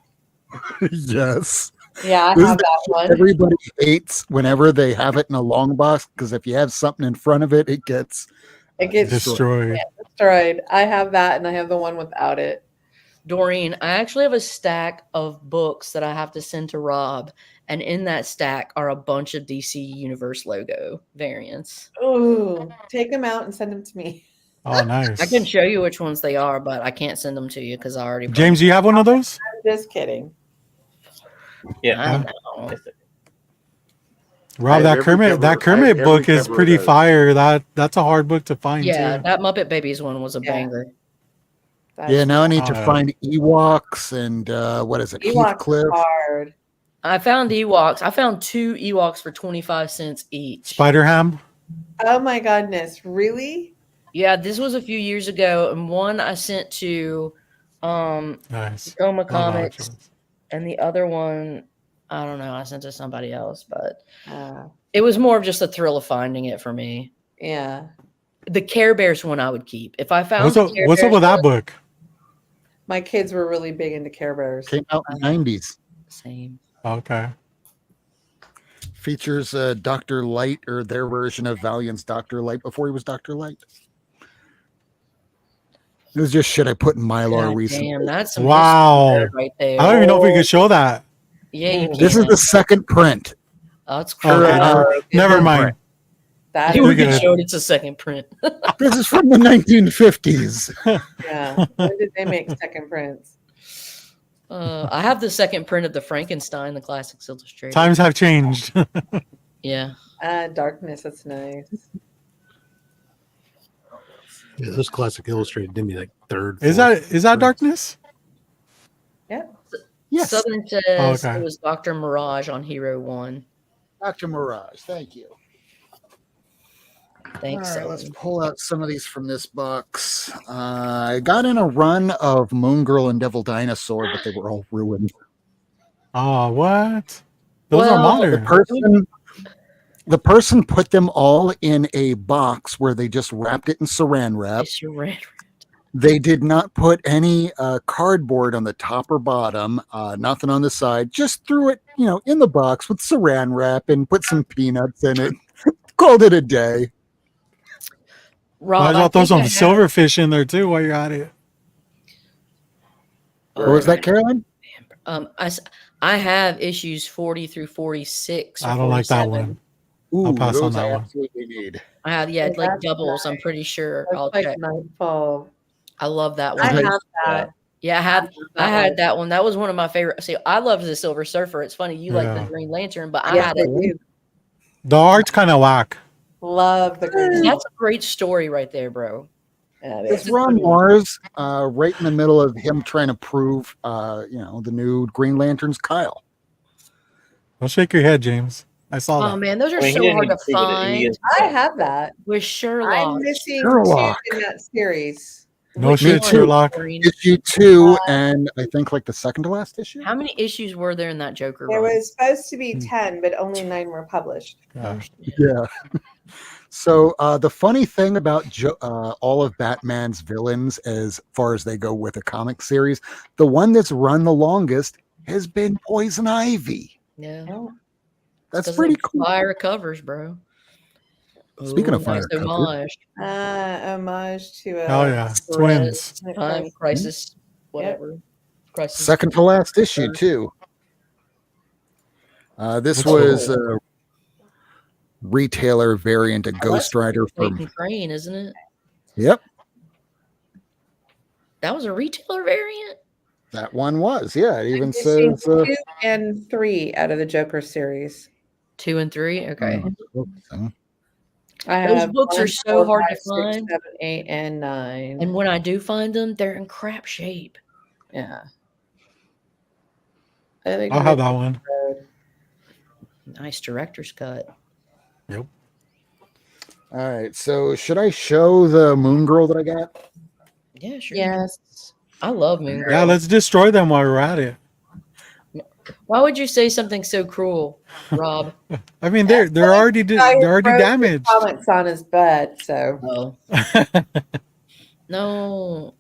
Yes. Yeah, I This have is that one. Everybody hates whenever they have it in a long box because if you have something in front of it, it gets It gets Destroyed. destroyed. I have that, and I have the one without it. Doreen, I actually have a stack of books that I have to send to Rob, and in that stack are a bunch of DC Universe logo variants. Ooh, take them out and send them to me. Oh, nice. I can show you which ones they are, but I can't send them to you because I already. James, do you have one of those? I'm just kidding. Yeah. I know. Rob, I have every that cover- I have Kermit book every is cover of pretty those. fire. That's a hard book to find Yeah, too. that Muppet Babies one was a Yeah. banger. Yeah, now I need to Oh, yeah. find Ewoks and what is it? Ewoks Heathcliff. hard. I found Ewoks. I found 2 Ewoks for 25 cents each. Spider Ham. Oh my goodness, really? Yeah, this was a few years ago, and one I sent to Nice. Goma Oh, Comics, no, and the other one, I don't know, I sent to somebody else, but Uh, it was more of just a thrill of finding it for me. yeah. The Care Bears one I would keep. If I found What's the up? Care What's up Bears with that one- book? My kids were really big into Care Bears. Came out in the 90s. Same. Okay. Features Dr. Light or their version of Valiant's Dr. Light before he was Dr. Light. It was just shit I put in Mylar God recently. damn, that's some Wow. history right there. I don't even know if we could show that. Yeah, you This is can. the second print. Oh, that's Okay, cool. never mind. That You we would could- get showed it's a second print. This is from the 1950s. yeah. When did they make second prints? I have the second print of the Frankenstein, the Classics Illustrated. Times have changed. Yeah. Darkness. That's nice. Yeah, those classic illustrated did me like third. Is fourth. that darkness? Yes. Southern says Oh, okay. it was Dr. Mirage on Hero 1. Dr. Mirage, thank you. Thanks, All right, let's Southern. pull out some of these from this box. I got in a run of Moon Girl and Devil Dinosaur, but they were all ruined. Oh, what? Those Well, are The modern. person put them all in a box where they just wrapped it in saran wrap. It's your red. They did not put any cardboard on the top or bottom, nothing on the side. Just threw it, in the box with saran wrap and put some peanuts in it. Called it a day. Rob, Might as I well throw think some I have- silverfish in there too while you're at it. What was that, Carolyn? I have issues 40 through 46. or I don't like that 47. one. I'll pass on those that I one. absolutely need. I have, yeah, Yeah, like that's doubles. I'm nice. pretty sure. That's I'll like check. Nightfall. I love that I one. have that. Yeah, I had that one. That was one of my favorite. See, I loved the Silver Surfer. It's funny you like the Yeah. Green Lantern, but I Yes, had I it. do. The art's kind of whack. Love the green. That's a great story right there, bro. It's Ron Mars, right in the middle of him trying to prove, the new Green Lantern's Kyle. Don't shake your head, James. I saw Oh that. man, those are I mean, he so didn't hard even to prove it. He find. is- I have that. With Sherlock. I'm missing Sherlock. 2 in that series. No Which shit, one, Sherlock. Maureen? Issue 2, and I think like the second to last issue. How many issues were there in that Joker There run? was supposed to be 10, but only 9 were published. Yeah. So the funny thing about all of Batman's villains, as far as they go with a comic series, the one that's run the longest has been Poison Ivy. Yeah. That's 'Cause pretty they cool. Fire covers, bro. Speaking of Ooh, fire nice covers. homage. Homage to Oh yeah, twins. Time crisis, whatever. Crisis. Second to last issue too. This was a retailer variant of Ghost Rider Clayton from. Crane, isn't it? Yep, That was a retailer variant. that one was. Yeah, it even I've seen says. 2 and 3 out of the Joker series. 2 and 3. Okay. I Those have books are 1, so 4, hard 5, to find. 6, 7, 8, and 9. And when I do find them, they're in crap shape. Yeah. I think I'll have that one. Nice director's cut. Yep. All right, so should I show the Moon Girl that I got? Yeah, sure. Yes. I love Moon Girl. Yeah, let's destroy them while we're at it. Why would you say something so cruel, Rob? I mean, they're already damaged. Comments on his bed, so. Oh. No,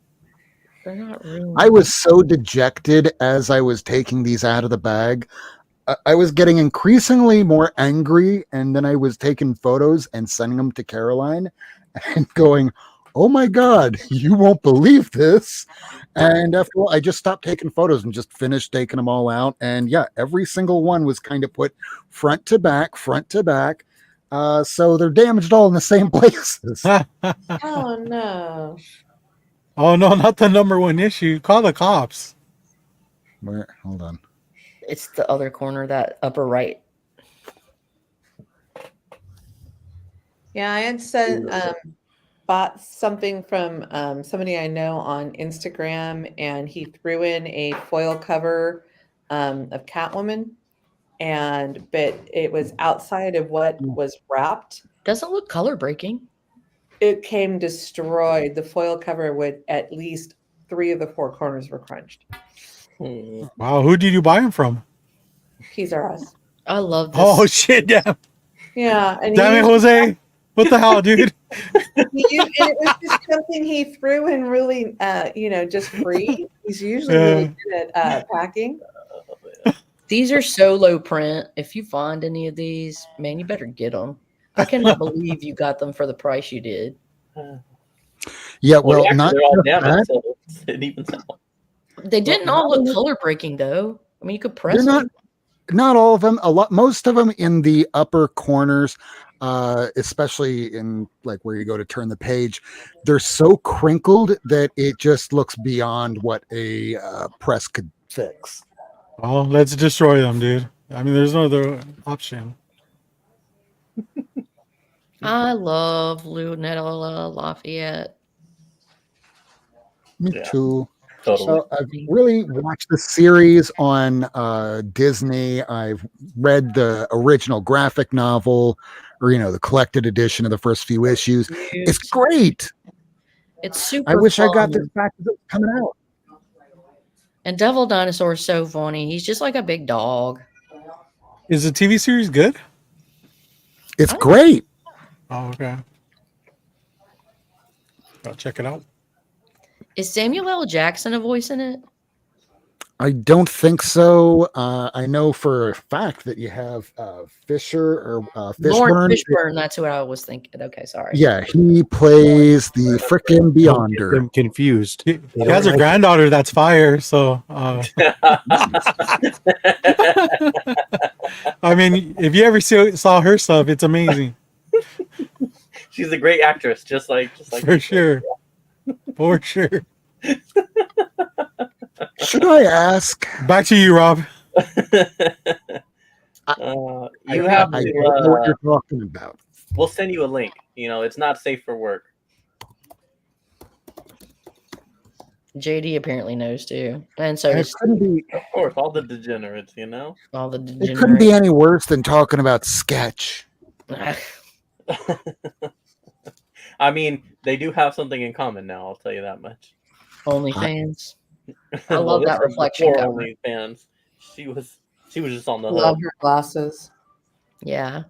they're not real. I was so dejected as I was taking these out of the bag. I was getting increasingly more angry, and then I was taking photos and sending them to Caroline and going, "Oh my God, you won't believe this." And after a while, I just stopped taking photos and just finished taking them all out. And yeah, every single one was kind of put front to back. So they're damaged all in the same places. Oh no. Oh no, not the #1 issue. Call the cops. Where? Hold on. It's the other corner, that upper right. Yeah, I had bought something from somebody I know on Instagram, and he threw in a foil cover of Catwoman, but it was outside of what was wrapped. Doesn't look color breaking. It came destroyed. The foil cover with at least 3 of the 4 corners were crunched. Wow, who did you buy them from? Keys are us. I love this. Oh shit, damn. Yeah, and Damn it, Jose. What the hell, dude? and it was just something he threw in really, just free. He's usually really good at packing. These are so low print. If you find any of these, man, you better get them. I cannot believe you got them for the price you did. Yeah, well, not they're all just damaged, that. so it evens out. They didn't all look color breaking though. I mean, you could press They're them. not all of them. Most of them in the upper corners, especially in like where you go to turn the page, they're so crinkled that it just looks beyond what a press could fix. Well, let's destroy them, dude. I mean, there's no other option. I love Lunella Lafayette. Me too. Totally. So I've really watched the series on Disney. I've read the original graphic novel, or the collected edition of the first few issues. It's great. It's super. I wish I got fun. this back as it was coming out. And Devil Dinosaur is so funny. He's just like a big dog. Is the TV series good? It's great. Oh, okay. I'll check it out. Is Samuel L. Jackson a voice in it? I don't think so. I know for a fact that you have Fisher or Lawrence Fishburne. Fishburne. That's what I was thinking. Okay, sorry. Yeah, he plays the frickin' Beyonder. I'm confused. He has a granddaughter that's fire, so I mean, if you ever saw her stuff, it's amazing. She's a great actress, just like For sure. For sure. Should I ask? Back to you, Rob. You have I to. don't know what you're talking about. We'll send you a link. You know, it's not safe for work. JD apparently knows too, and so And it does couldn't be. Of course, all the degenerates, you know. all the It couldn't degenerates. be any worse than talking about sketch. I mean, they do have something in common now. I'll tell you that much. OnlyFans. I Well, love this that was reflection before cover. OnlyFans. She was just on the Love hook. her glasses. Yeah.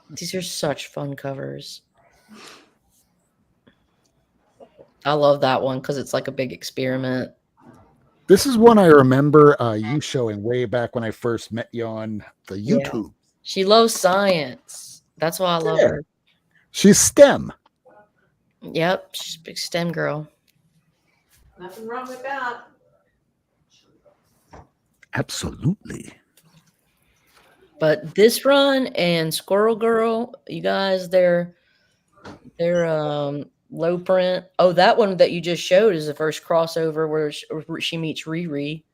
These are such fun covers. I love that one because it's like a big experiment. This is one I remember you showing way back when I first met you on the YouTube. She loves science. That's why I love Yeah. her. She's STEM. Yep, she's a big STEM girl. Nothing wrong with that. Absolutely. But this run and Squirrel Girl, you guys, they're low print. Oh, that one that you just showed is the first crossover where she meets Riri.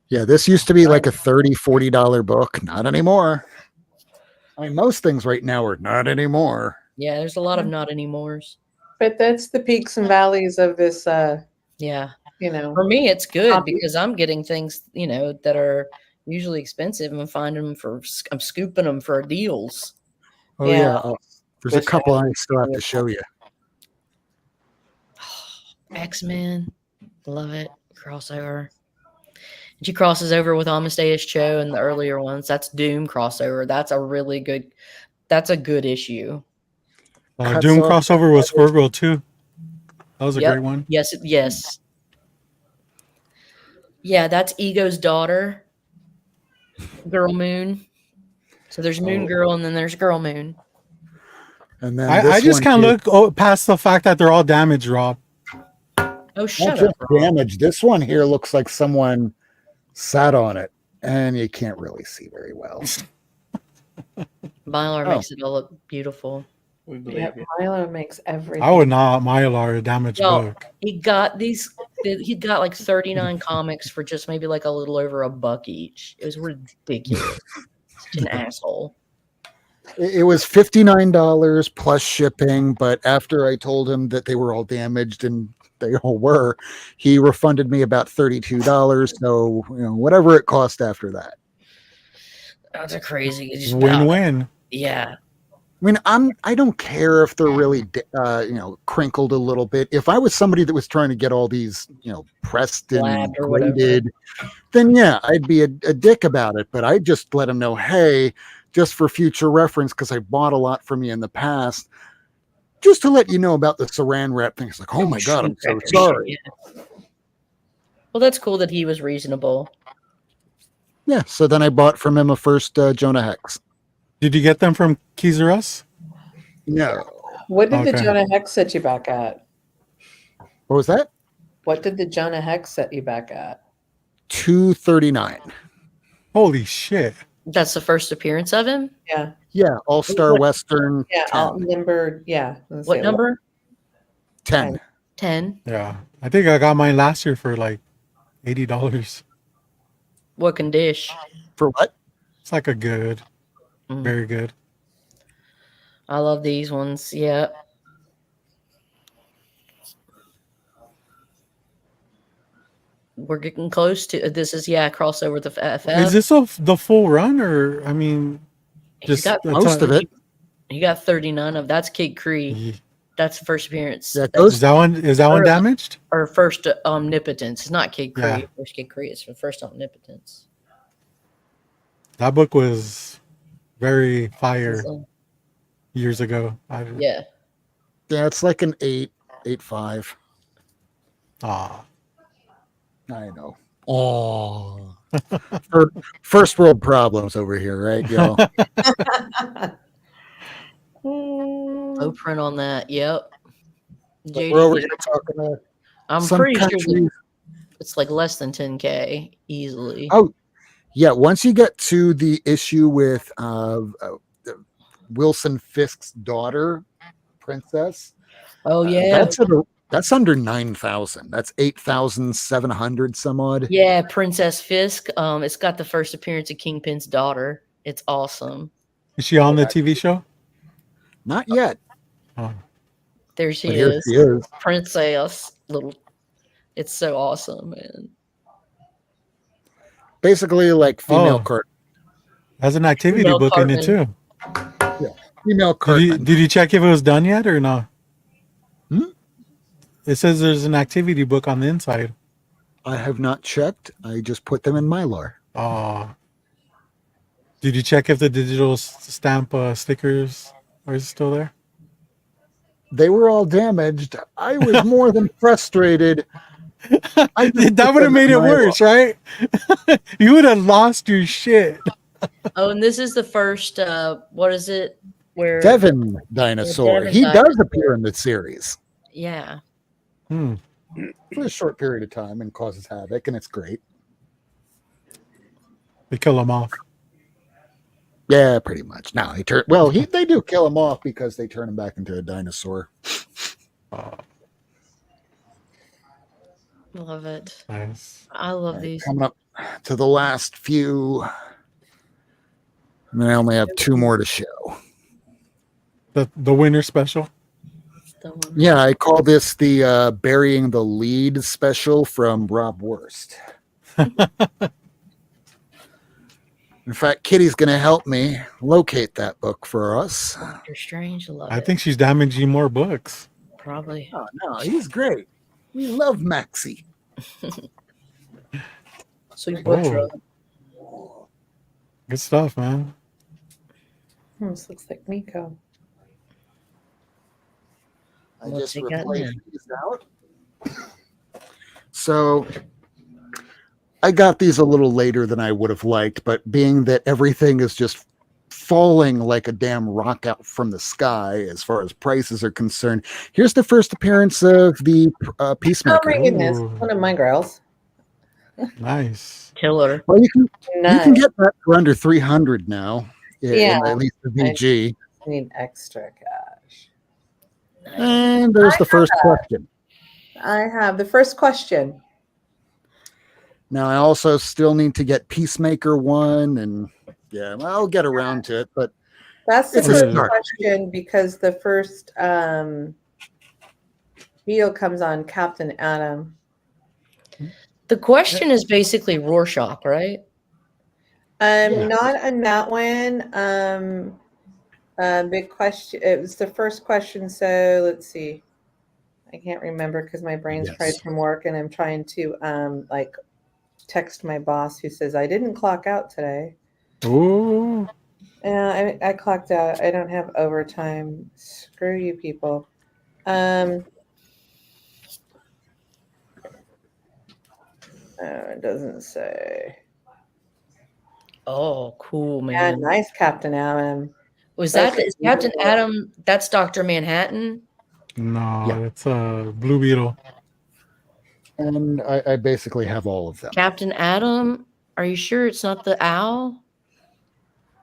Yeah, this used to be like a $30, $40 book. Not anymore. I mean, most things right now are not anymore. Yeah, there's a lot of not anymores. But that's the peaks and valleys of this. Yeah. You know, For me, it's good Copy. because I'm getting things, you know, that are usually expensive and finding them I'm scooping them for deals. Oh, Yeah. yeah. There's a couple I still have to show you. X-Men, love it. Crossover. And she crosses over with Amadeus Cho and the earlier ones. That's Doom crossover. That's a really good. That's a good issue. Doom crossover was Squirrel too. That was a Yep. great one. Yes, yes. Yeah, that's Ego's daughter, Girl Moon. So there's Moon Girl and then there's Girl Moon. And then I this just one can't look past the fact that they're all damaged, Rob. Oh, not shut just up. damage. This one here looks like someone sat on it, and you can't really see very well. Mylar makes it all look beautiful. We believe yeah, you. Milo makes everything. I would not Mylar a damaged Well, book. he got like 39 comics for just maybe like a little over $1 each. It was ridiculous. Such an asshole. It was $59 plus shipping, but after I told him that they were all damaged, and they all were, he refunded me about $32. So, you know, whatever it cost after that. That's a crazy. Just Win-win. Yeah. I mean, I don't care if they're really, crinkled a little bit. If I was somebody that was trying to get all these, pressed and Blabbed or whatever. graded, then yeah, I'd be a dick about it. But I just let them know, hey, just for future reference, because I bought a lot from you in the past, just to let you know about the Saran wrap thing. It's like, oh my God, I'm so sorry. Yeah. Well, that's cool that he was reasonable. Yeah, so then I bought from him a first Jonah Hex. Did you get them from Keys R Us? No. What did the Okay. Jonah Hex set you back at? What was that? What did the Jonah Hex set you back at? $239. Holy shit. That's the first appearance of him? Yeah. Yeah, All-Star Western. Yeah. 10. Number. Yeah. let's What say number? 10. 10. Yeah. I think I got mine last year for like $80. What can dish? For what? It's like a good, very good. I love these ones. Yeah. We're getting close to this. Is crossover with the FF. Is this the full run, or I mean, He's got most of it. He got 39 of that's Kid Cree. Yeah. That's the first appearance. Yeah, That's- Is that one damaged? or first omnipotence. It's not Kid Cree. Yeah. First Kid Cree. It's the first omnipotence. That book was very fire So, years ago. yeah. Yeah, it's like an 8.5. Ah. I know. Oh. First world problems over here, right, y'all? Low print on that. Yep. JD, We're over here talking about I'm some pretty sure countries. it's like less than 10K easily. Oh, yeah. Once you get to the issue with Wilson Fisk's daughter, Princess. Oh, yeah. That's under 9,000. That's 8,700 some odd. Yeah, Princess Fisk. It's got the first appearance of Kingpin's daughter. It's awesome. Is she on the TV show? Not yet. Oh. There she But here is. she is. Princess. Little. It's so awesome, man. Basically, like female Oh. Cartman. Has an activity Female book in it too. Yeah. Female Cartman. Did you check if it was done yet or not? Hmm? It says there's an activity book on the inside. I have not checked. I just put them in Mylar. Oh. Did you check if the digital stamp stickers are still there? They were all damaged. I was more than frustrated. That would have made it worse, right? You would have lost your shit. Oh, and this is the first. What is it? Where Devin Dinosaur. Devin He Dinosaur. does appear in the series Yeah. for a short period of time and causes havoc, and it's great. They kill them off. Yeah, pretty much. Now he turn well. They do kill him off because they turn him back into a dinosaur. Love it. Nice. I love these. Coming up to the last few, and I only have 2 more to show. The winter special. Yeah, I call this the burying the lead special from Rob Wurst. In fact, Kitty's going to help me locate that book for us. Doctor Strange. Love it. I think she's damaging more books. Probably. Oh, no, he's great. We love Maxie. Sweet Whoa. Good stuff, man. This looks like Miko. I What's just he got replaced in? these out. So I got these a little later than I would have liked, but being that everything is just falling like a damn rock out from the sky as far as prices are concerned, here's the first appearance of the Oh Peacemaker. my goodness. Ooh. One of my girls. Nice. Killer. Well, you can Nice. get that for under 300 now. Yeah. At least the VG. I need extra cash. And there's the first question. I have the first question. Now I also still need to get Peacemaker 1, and yeah, well, I'll get around to it. But That's the It's a first start. question because the first video comes on Captain Atom. The question is basically Rorschach, right? Yeah. Not on that one. Big question. It was the first question. So let's see. I can't remember because my brain's Yes. fried from work, and I'm trying to like text my boss who says I didn't clock out today. Ooh. Yeah, I clocked out. I don't have overtime. Screw you people. It doesn't say. Oh, cool, Yeah, man. nice Captain Atom. Was That's that is a Captain beautiful- Atom? That's Dr. Manhattan. No, Yeah. it's a Blue Beetle. and I basically have all of them. Captain Atom. Are you sure it's not the owl?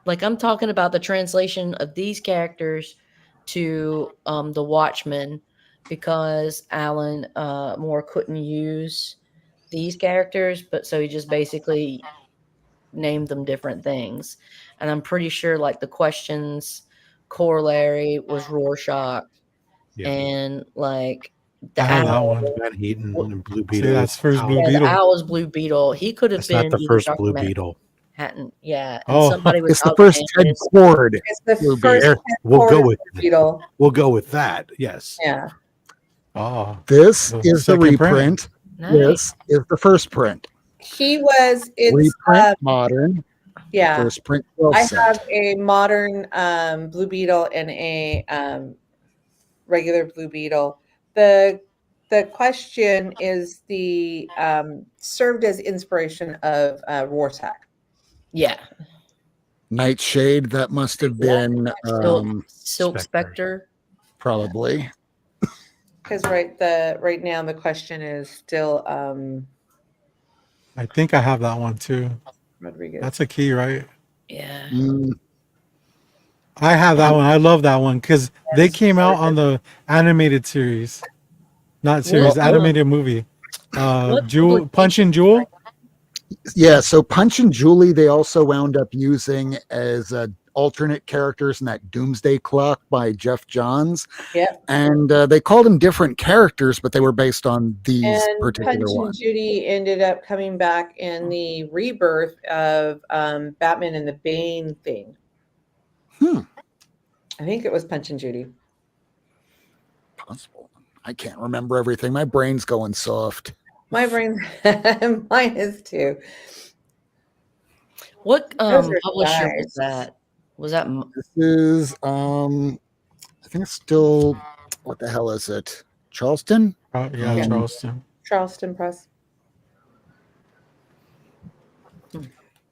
Like I'm talking about the translation of these characters to the Watchmen, because Alan Moore couldn't use these characters, but so he just basically named them different things. And I'm pretty sure like the questions corollary was Rorschach, Yeah. and like the I have that owl. one. Van Heaton and Blue See, Beetle. that's first Blue Yeah, the Beetle. owl is Blue Beetle. He could have That's been not the either first Dr. Blue Beetle. Manhattan. Yeah. And Oh. somebody was It's the first Ted Cord. It's the Blue first Beetle. We'll go Cord with Beetle. We'll go with that. Yes. Yeah. Oh, This The is the second print. reprint. Nice. This is the first print. He was. It's Reprint modern. yeah. First print. 12 I cent. have a modern Blue Beetle and a regular Blue Beetle. The question is the served as inspiration of Rorschach. Yeah. Nightshade. That must have been Silk Spectre. Spectre. probably. Because right now the question is still I think I have that one too. Rodriguez. That's a key, right? Yeah. Mm, I have that one. I love that one because they came out on the animated series. Not series, What, animated movie. what Jewel, Punch and Jewel. Yeah, so Punch and Julie they also wound up using as alternate characters in that Doomsday Clock by Jeff Johns. Yep. And they called them different characters, but they were based on these And particular Punch and ones. Judy ended up coming back in the rebirth of Batman and the Bane thing. I think it was Punch and Judy. Possible. I can't remember everything. My brain's going soft. My brain, mine is too. What Those are publisher nice. was that? Was that This is I think it's still, what the hell is it? Charleston? Yeah, Charleston. Charleston Press.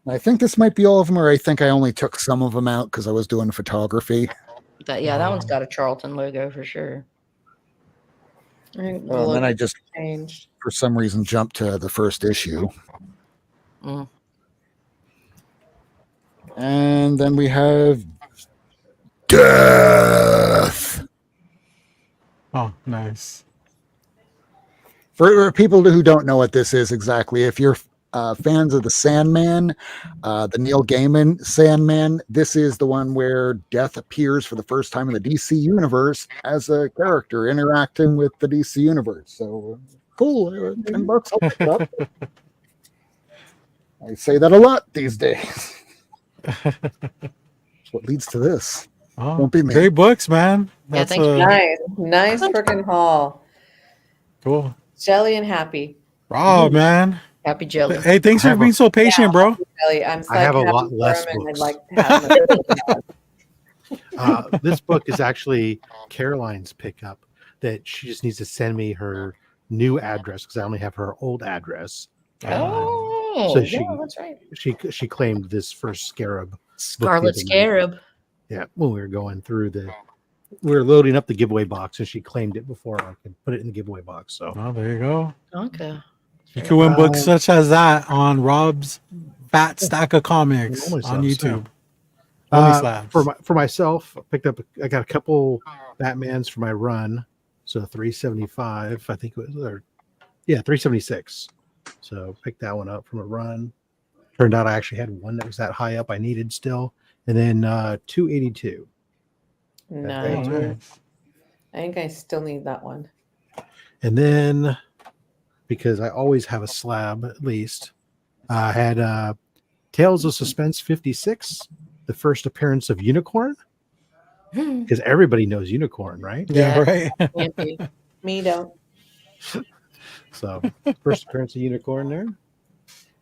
I think this might be all of them, or I think I only took some of them out because I was doing photography. that? Yeah, that one's got a Charlton logo for sure. I think the And then logo I just, changed. for some reason, jumped to the first issue. Mm. And then we have Death. Oh, nice. For people who don't know what this is exactly, if you're fans of the Sandman, the Neil Gaiman Sandman, this is the one where Death appears for the first time in the DC universe as a character interacting with the DC universe. So cool, $10, I'll pick it up. I say that a lot these days. That's what leads to this. Oh, Won't be me. great books, man. Yeah, That's thanks. Nice freaking haul. cool. Jelly and happy. Oh, man. Happy jelly. Hey, thanks for being so patient, bro. Jelly. I'm I have a happy lot for less him, and I'd books. like to have him. This book is actually Caroline's pickup that she just needs to send me her new address because I only have her old address. Oh, So yeah, that's right. She claimed this first Scarab. Scarlet the other night. Scarab. Yeah, when we were going through we were loading up the giveaway box, and she claimed it before I could put it in the giveaway box. So Oh, there you go. Okay. You can win books such as that on Rob's Fat Stack of Comics Only on subs, YouTube. Only yeah. slabs. For myself, I got a couple Batmans for my run. So 375, I think it was, 376. So picked that one up from a run. Turned out I actually had one that was that high up I needed still. And then 282. Nice. Oh, nice. I think I still need that one. And then, because I always have a slab at least, I had Tales of Suspense 56, the first appearance of Unicorn. Because everybody knows Unicorn, right? Yeah, right. Can't be. Me don't. So, first appearance of Unicorn there.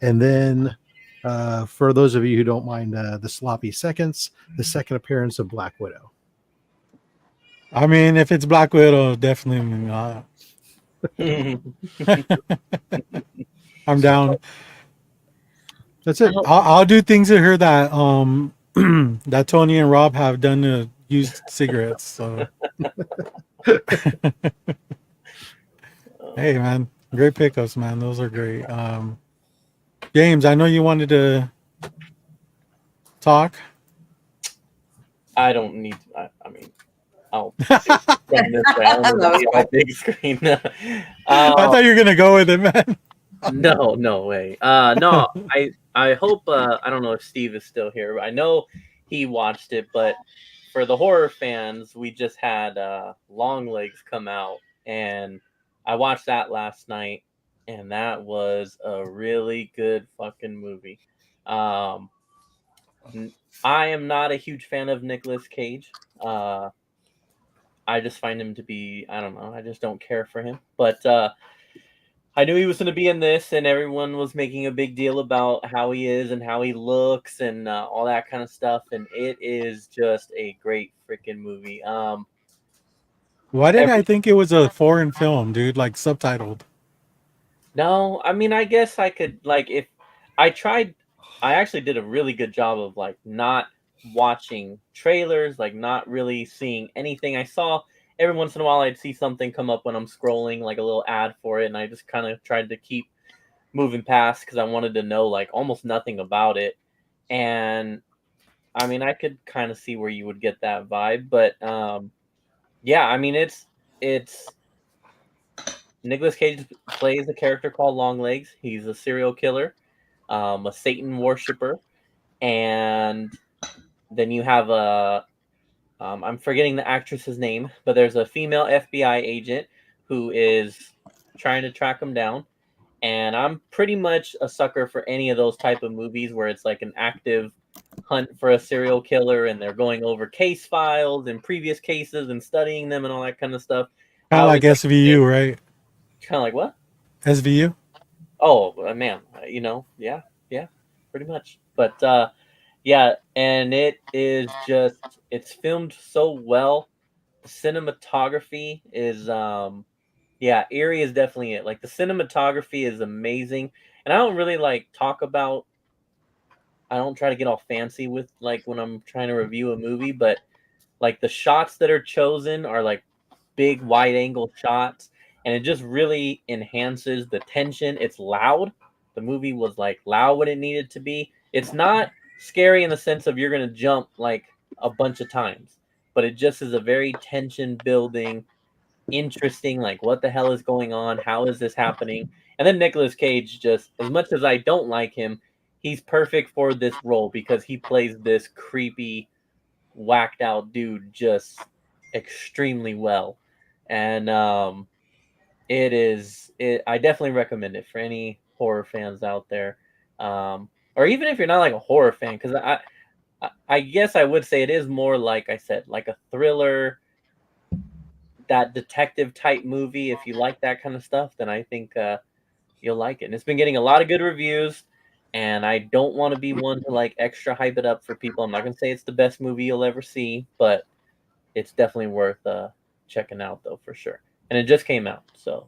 And then, for those of you who don't mind the sloppy seconds, the second appearance of Black Widow. I mean, if it's Black Widow, definitely not. I'm down. That's it. I'll do things to her that that Tony and Rob have done to used cigarettes. So hey, man, great pickups, man. Those are great. James, I know you wanted to talk. I don't need. I mean, I'll from this way. I don't need my big screen. I thought you were gonna go with it, man. No way. No, I hope. I don't know if Steve is still here. I know he watched it, but for the horror fans, we just had Longlegs come out, and I watched that last night, and that was a really good fucking movie. I am not a huge fan of Nicolas Cage. I just find him to be, I don't know, I just don't care for him. But I knew he was going to be in this, and everyone was making a big deal about how he is and how he looks and all that kind of stuff. And it is just a great freaking movie. Why did I think it was a foreign film, dude? Like subtitled. No, I mean, I guess I could, like, if I tried, I actually did a really good job of, like, not watching trailers, like, not really seeing anything. I saw every once in a while I'd see something come up when I'm scrolling, like a little ad for it, and I just kind of tried to keep moving past because I wanted to know, like, almost nothing about it. And, I mean, I could kind of see where you would get that vibe, but, yeah, I mean, it's Nicolas Cage plays a character called Longlegs. He's a serial killer, a Satan worshiper, and then you have a I'm forgetting the actress's name, but there's a female FBI agent who is trying to track him down. And I'm pretty much a sucker for any of those type of movies where it's like an active hunt for a serial killer and they're going over case files and previous cases and studying them and all that kind of stuff. Kind of like SVU, right? Kind of like what? SVU. Oh man, yeah, pretty much. But yeah, and it is just it's filmed so well. The cinematography is yeah, eerie is definitely it. Like the cinematography is amazing. And I don't really I don't try to get all fancy with like when I'm trying to review a movie, but like the shots that are chosen are like big wide angle shots and it just really enhances the tension. It's loud. The movie was like loud when it needed to be. It's not scary in the sense of you're going to jump like a bunch of times, but it just is a very tension building, interesting, like what the hell is going on? How is this happening? And then Nicolas Cage, just as much as I don't like him, he's perfect for this role because he plays this creepy, whacked out dude just extremely well. And I definitely recommend it for any horror fans out there. Or even if you're not like a horror fan, because I guess I would say it is more like I said, like a thriller, that detective type movie. If you like that kind of stuff, then I think you'll like it. And it's been getting a lot of good reviews, and I don't want to be one to like extra hype it up for people. I'm not gonna say it's the best movie you'll ever see, but it's definitely worth checking out though, for sure. And it just came out, so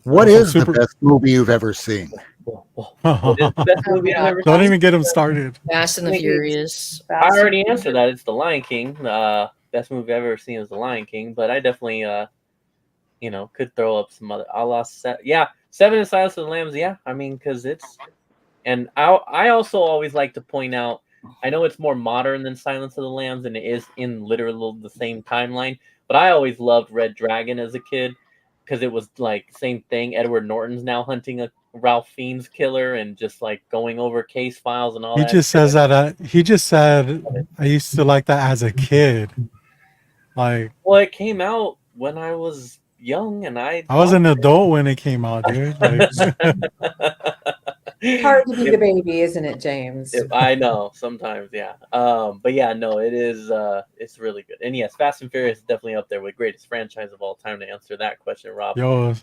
what is the best movie you've ever seen? What is the best movie I've ever Don't seen? even get him started. Fast and the Furious. I already answered that. It's The Lion King. Best movie I've ever seen is The Lion King, but I definitely could throw up some other Seven and Silence of the Lambs. Yeah, I mean, because it's, and I also always like to point out, I know it's more modern than Silence of the Lambs and it is in literal the same timeline, but I always loved Red Dragon as a kid because it was like same thing. Edward Norton's now hunting a Ralph Fiennes killer and just like going over case files and all He that. just says that. He just said, I used to like that as a kid. Like, well, it came out when I was young and I was an adult when it came out, dude. Like, Hard to be the baby, isn't it, James? I know sometimes, yeah. But yeah, no, it is. It's really good. And yes, Fast and Furious is definitely up there with greatest franchise of all time. To answer that question, Rob. yo,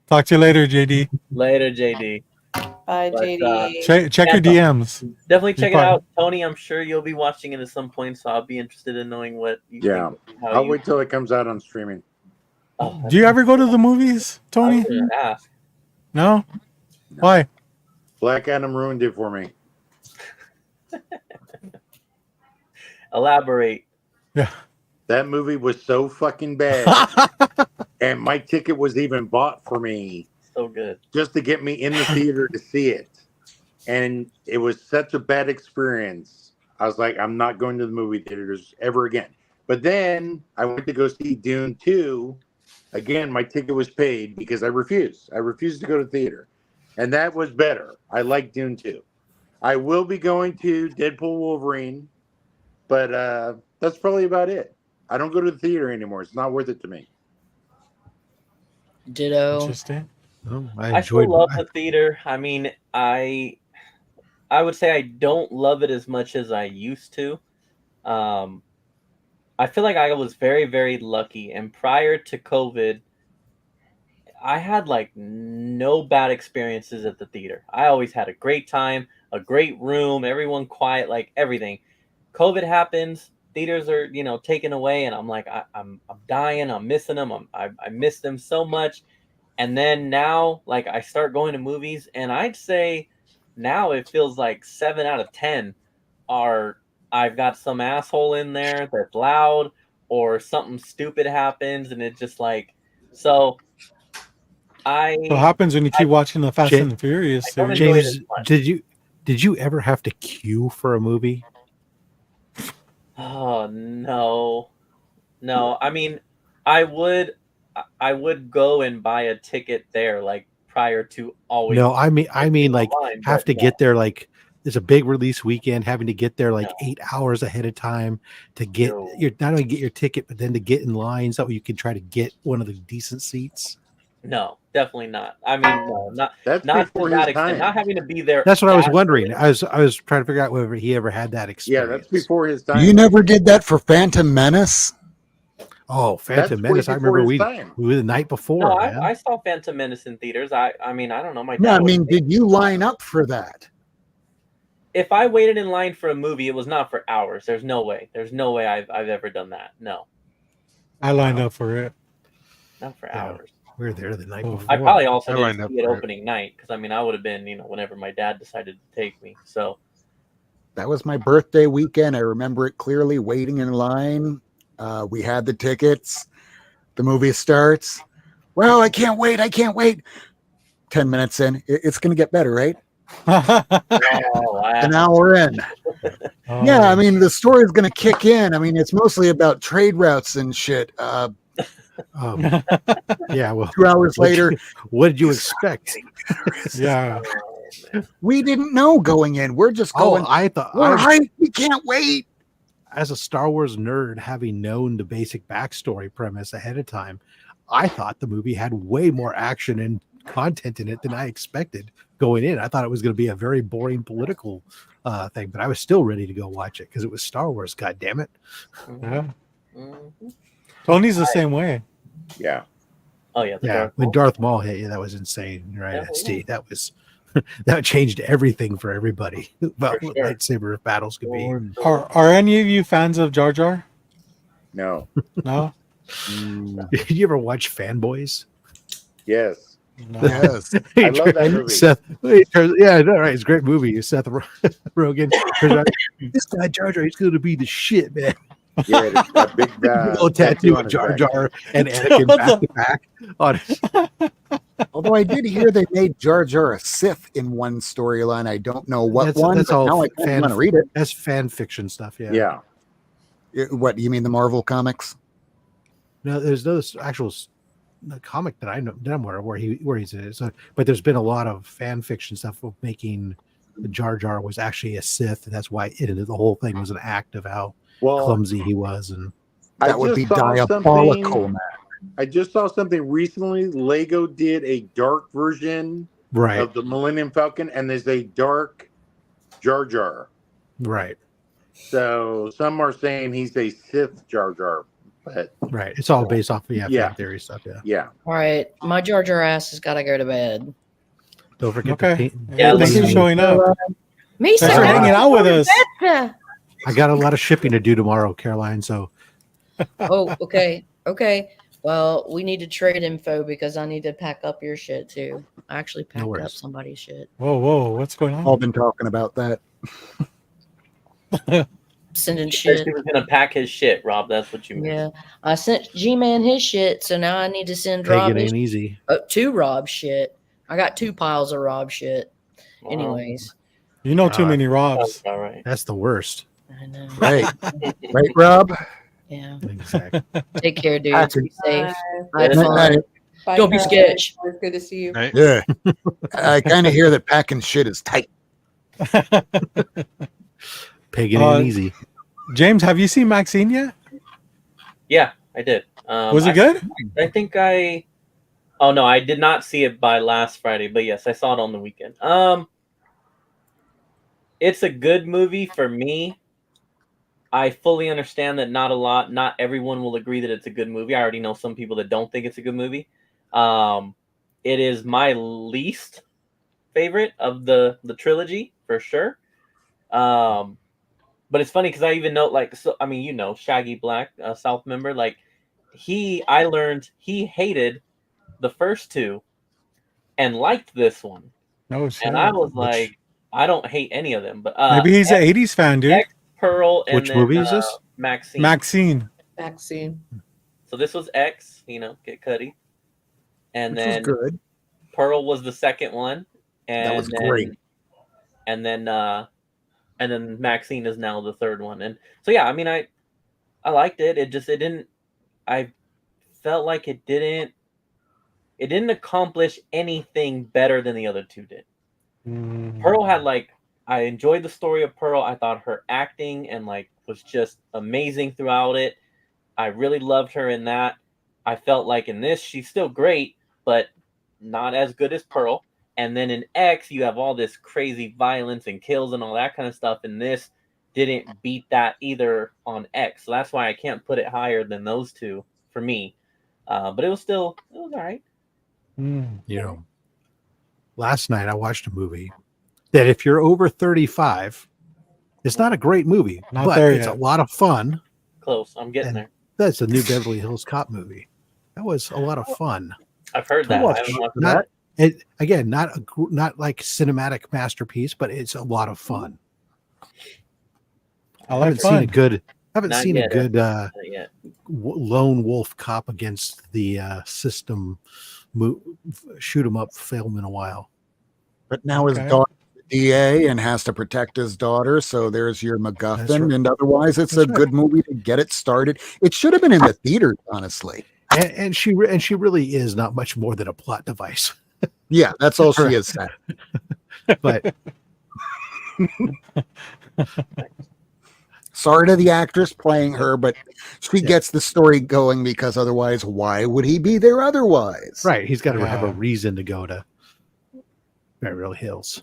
talk to you later, JD. Later, JD. Bye, JD. Check your DMs. Definitely check it out, Tony. I'm sure you'll be watching it at some point, so I'll be interested in knowing what you think. I'll wait till it comes out on streaming. Do you ever go to the movies, Tony? I was gonna ask. No? Why? Black Adam ruined it for me. Elaborate. Yeah. That movie was so fucking bad. And my ticket was even bought for me. So good. Just to get me in the theater to see it. And it was such a bad experience. I was like, I'm not going to the movie theaters ever again. But then I went to go see Dune 2. Again, my ticket was paid because I refused. I refused to go to theater. And that was better. I like Dune 2. I will be going to Deadpool Wolverine. But that's probably about it. I don't go to the theater anymore. It's not worth it to me. Ditto. Interesting. I still love the theater. I mean, I would say I don't love it as much as I used to. I feel like I was very, very lucky. And prior to COVID, I had like no bad experiences at the theater. I always had a great time, a great room, everyone quiet, like everything. COVID happens, theaters are, taken away, and I'm like, I'm dying, I'm missing them, I miss them so much. And then now, like, I start going to movies, and I'd say now it feels like 7 out of 10 are I've got some asshole in there that's loud, or something stupid happens, and it just like so. What happens when you keep watching the Fast and the Furious series? James, did you ever have to queue for a movie? Oh no. I mean, I I would go and buy a ticket there, like prior to always. No, I mean like online, have but to no. get there like it's a big release weekend, having to get there like No. 8 hours ahead of time to get No. your not only get your ticket, but then to get in line so you can try to get one of the decent seats. No, definitely not. I mean, no, That's not to before that his extent. time. Not having to be there. That's what I was that wondering. early. I was trying to figure out whether he ever had that Yeah, experience. that's before his time. You never did that for Phantom Menace? Oh, That's Phantom way Menace! I before remember his time. we were the night before. No, man. I saw Phantom Menace in theaters. I mean, I don't know. My dad. No, I would mean, take did you line up for that? If I waited in line for a movie, it was not for hours. There's no way. There's no way I've ever done that. No, I lined up for it. not for Yeah. hours. We were there the night Oh. before. I probably also I didn't lined up see it for it. opening night because I mean I would have been whenever my dad decided to take me. So That was my birthday weekend. I remember it clearly, waiting in line. We had the tickets. The movie starts. Well, I can't wait. 10 minutes in, it's going to get better, right? oh, An hour in. Oh. Yeah, I mean, the story's going to kick in. I mean, it's mostly about trade routes and shit. Yeah, well, 2 hours later, what did you expect? Yeah. we didn't know going in. We're just going, I thought we're hyped. We can't wait. as a Star Wars nerd, having known the basic backstory premise ahead of time, I thought the movie had way more action and content in it than I expected going in. I thought it was going to be a very boring political thing, but I was still ready to go watch it because it was Star Wars. God damn it! Yeah. Mhm. Tony's the same way. Yeah. Oh yeah, the Yeah, Darth when Maul. Darth Maul hit you, that was insane, right? Yeah, Steve, that was that changed everything for everybody about For what sure. lightsaber battles could be. Are any of you fans of Jar Jar? No. No. Did you ever watch Fanboys? Yes. No. Yes. I love that movie. Seth, yeah, I know, right? It's a great movie. Seth Rogen. Turns out, this guy Jar Jar, he's going to be the shit, man. Yeah, that big Little tattoo on of his Jar back. Jar and Anakin What back the- to back. On it. Although I did hear they made Jar Jar a Sith in one storyline. I don't know what one. That's but all now I fan. want to read it. That's fan fiction stuff. Yeah. Yeah. What, you mean the Marvel comics? No, there's those actual the comic that I know that I'm aware of where he's in it. So, but there's been a lot of fan fiction stuff of making Jar Jar was actually a Sith, and that's why the whole thing was an act of how Well, clumsy he was. And That would be diabolical, man. I just saw something recently. Lego did a dark version right, of the Millennium Falcon, and there's a dark Jar Jar. right, So some are saying he's a Sith Jar Jar, but right. It's all based off of Yeah. fan theory stuff. Yeah. yeah. All right, my Jar Jar ass has got to go to bed. Don't forget Okay. to paint. Yeah, Thanks for listen. showing up. Me Thanks for so hanging out with us. better. I got a lot of shipping to do tomorrow, Caroline. So Oh, okay, okay. Well, we need to trade info because I need to pack up your shit too. I actually packed up worries. somebody's shit. Whoa, what's going All on? been talking about that. Sending He said shit. he was gonna pack his shit, Rob. That's what you mean. Yeah, I sent G-Man his shit, so now I need to send Rob Pagan his, ain't easy. to Rob shit. I got 2 piles of Rob shit. Wow. Anyways, You know too many Robs. Sounds all right. That's the worst. I know. Right. Right, Rob? Yeah. Exactly. Take care, dudes. Be safe. Bye. Have fun. Bye, Don't be Carl. sketch. It was good to see you. Right? Yeah. I kind of hear that packing shit is tight. Pagan ain't easy. James, have you seen Maxine yet? Yeah, I did. Was it good? I think I. Oh no, I did not see it by last Friday, but yes, I saw it on the weekend. It's a good movie for me. I fully understand that not everyone will agree that it's a good movie. I already know some people that don't think it's a good movie. It is my least favorite of the trilogy for sure. But it's funny because I even know, like, so I mean, Shaggy Black, South member, like I learned he hated the first 2 and liked this one, No shit. and I was like, I don't hate any of them, but Maybe he's an 80s fan, dude. X, Pearl, and Which then, movie is this? Maxine. Maxine. Vaccine. So this was X, get Cuddy, and Which then was good. Pearl was the second one, and That was then, great. And then Maxine is now the third one, and so yeah, I mean, I liked it. It didn't. I felt like it didn't accomplish anything better than the other two did. Pearl had I enjoyed the story of Pearl. I thought her acting and was just amazing throughout it. I really loved her in that. I felt like in this she's still great, but not as good as Pearl. And then in X, you have all this crazy violence and kills and all that kind of stuff. And this didn't beat that either on X. So that's why I can't put it higher than those two for me. But it was all right. Last night I watched a movie that if you're over 35, it's not a great movie, but it's a lot of fun. Close. I'm getting there. That's a new Beverly Hills Cop movie. That was a lot of fun. I've heard that. I haven't watched that. Not like cinematic masterpiece, but it's a lot of fun. I haven't seen a good lone wolf cop against the system shoot 'em up film in a while. But now his daughter's the DA and has to protect his daughter, so there's your MacGuffin. Right. And otherwise, it's a good movie to get it started. It should have been in the theaters, honestly. And she really is not much more than a plot device. Yeah, that's all she is. But sorry to the actress playing her, but she gets the story going because otherwise, why would he be there otherwise? Right. He's got to have a reason to go to Beverly Hills.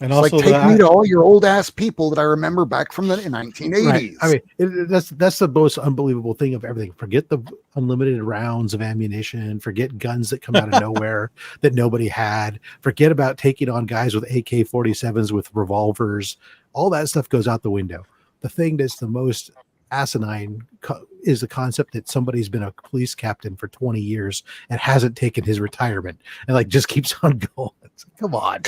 And it's also take me to all your old ass people that I remember back from the 1980s. Right. I mean, that's the most unbelievable thing of everything. Forget the unlimited rounds of ammunition. Forget guns that come out of nowhere that nobody had. Forget about taking on guys with AK-47s with revolvers. All that stuff goes out the window. The thing that's the most asinine is the concept that somebody's been a police captain for 20 years and hasn't taken his retirement and just keeps on going. Come on.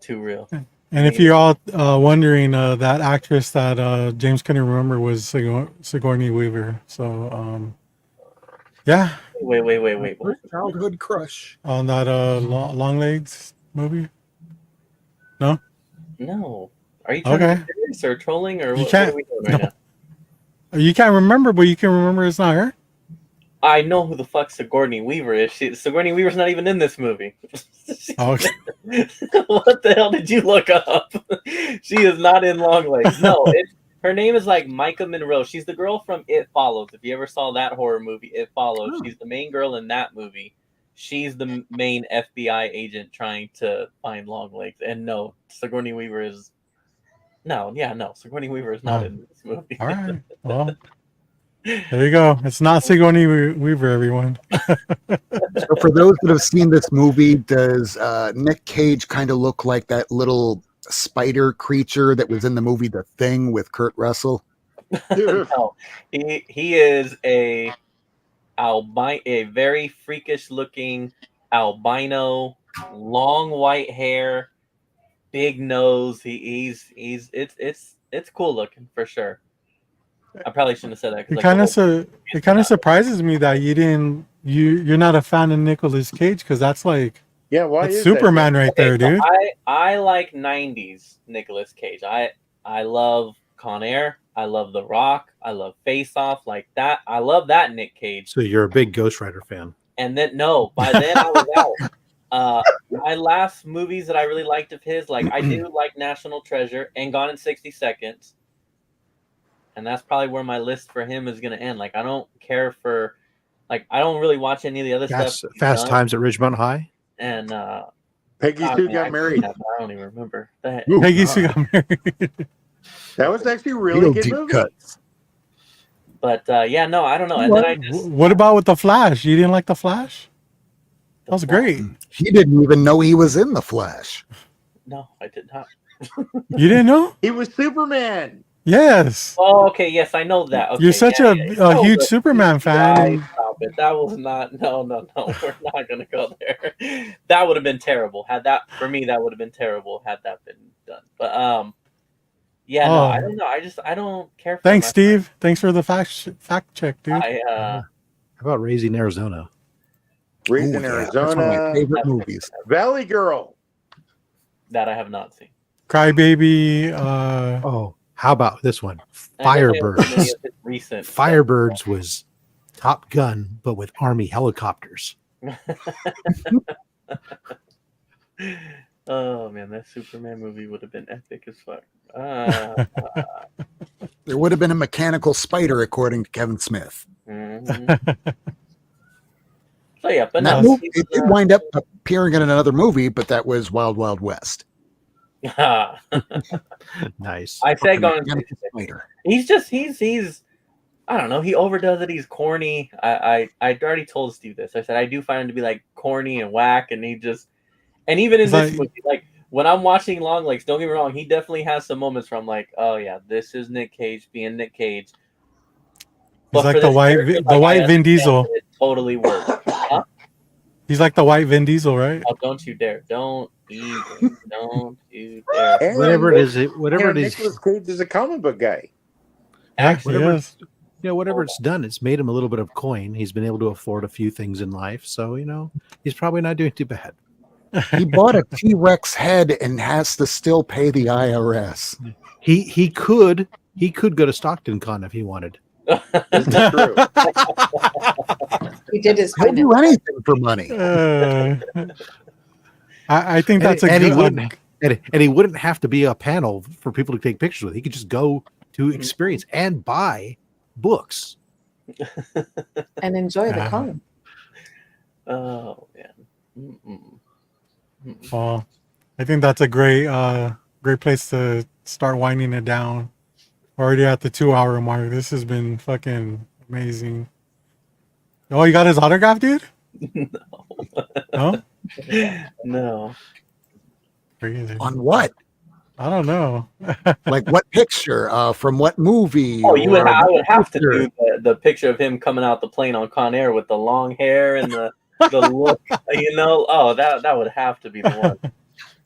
Too real. And if you're all wondering, that actress that James couldn't remember was Sigourney Weaver. So, yeah. Wait. Childhood crush on that Long Legs movie. No. Are you trying to be serious or trolling or what are we doing right now? You can't remember, but you can remember it's not her. I know who the fuck Sigourney Weaver is. Sigourney Weaver's not even in this movie. Okay. What the hell did you look up? She is not in Longlegs. No, her name is Micah Monroe. She's the girl from It Follows. If you ever saw that horror movie, It Follows, she's the main girl in that movie. She's the main FBI agent trying to find Longlegs. And no, Sigourney Weaver is... Sigourney Weaver is not in this movie. All right. Well... There you go. It's not Sigourney Weaver, everyone. So for those that have seen this movie, does Nick Cage kind of look like that little spider creature that was in the movie The Thing with Kurt Russell? No, he is a very freakish looking albino, long white hair, big nose. It's cool looking for sure. I probably shouldn't have said that. It kind of surprises me that you're not a fan of Nicolas Cage, because that's why is Superman right there, dude. I like 90s Nicolas Cage. I love Con Air. I love The Rock. I love Face Off, like that. I love that Nick Cage. So you're a big Ghost Rider fan. And then by then I was out. My last movies that I really liked of his, I do like National Treasure and Gone in 60 Seconds. And that's probably where my list for him is going to end. I don't care for, I don't really watch any of the other stuff. Fast Times at Ridgemont High. And Peggy Sue got married. I don't even remember that. Peggy Sue got married. That was actually really good movie. Cuts. But I don't know. And then what about with The Flash? You didn't like The Flash? That was great. He didn't even know he was in The Flash. No, I did not. You didn't know? He was Superman. Yes. Oh, okay. Yes, I know that. Okay, you're such a huge Superman fan. Stop it. That was not. No. We're not gonna go there. That would have been terrible. That would have been terrible had that been done. But no, I don't know. I don't care. For Thanks, Steve. Friend. Thanks for the fact check, dude. How about Raising Arizona? Raising Arizona. That's one of my favorite movies. Valley Girl. That I have not seen. Crybaby. How about this one? I didn't think it was any Firebirds. of his recent stuff. Firebirds was Top Gun, but with Army helicopters. Oh man, that Superman movie would have been epic as fuck. There would have been a mechanical spider, according to Kevin Smith. Mhm. So yeah, but That no, movie, it did wind up appearing in another movie, but that was Wild Wild West. Nice. I said going. Mechanical spider. He's I don't know. He overdoes it. He's corny. I already told Steve this. I said I do find him to be like corny and whack, and even in It's this like- movie, like when I'm watching Long Legs, don't get me wrong, he definitely has some moments where I'm like, oh yeah, this is Nick Cage being Nick Cage. He's like for the this white, character, the like, I white Vin understand Diesel. that it totally works. Huh? He's like the white Vin Diesel, right? Oh, don't you dare! Don't even! Don't you dare! And Whatever it is, whatever it is, Nicolas Cage is a comic book guy. Actually, whatever, Yes. whatever it's done, it's made him a little bit of coin. He's been able to afford a few things in life, so he's probably not doing too bad. He bought a T-Rex head and has to still pay the IRS. He could go to Stockton Con if he wanted. This is true. He did his He'll do anything for money. I think that's and he a wouldn't and he wouldn't have to be a panel for people to take pictures with. He could just go to experience and buy books. and enjoy the Uh-huh. con. Oh man. Mm-mm. Well, I think that's a great place to start winding it down. We're already at the 2-hour mark. This has been fucking amazing. Oh, you got his autograph, dude? No? No. Crazy. On what? I don't know. Like what picture? From what movie? Oh, you would. Or I would have to picture? do the picture of him coming out the plane on Con Air with the long hair and the look. Oh, that would have to be the one.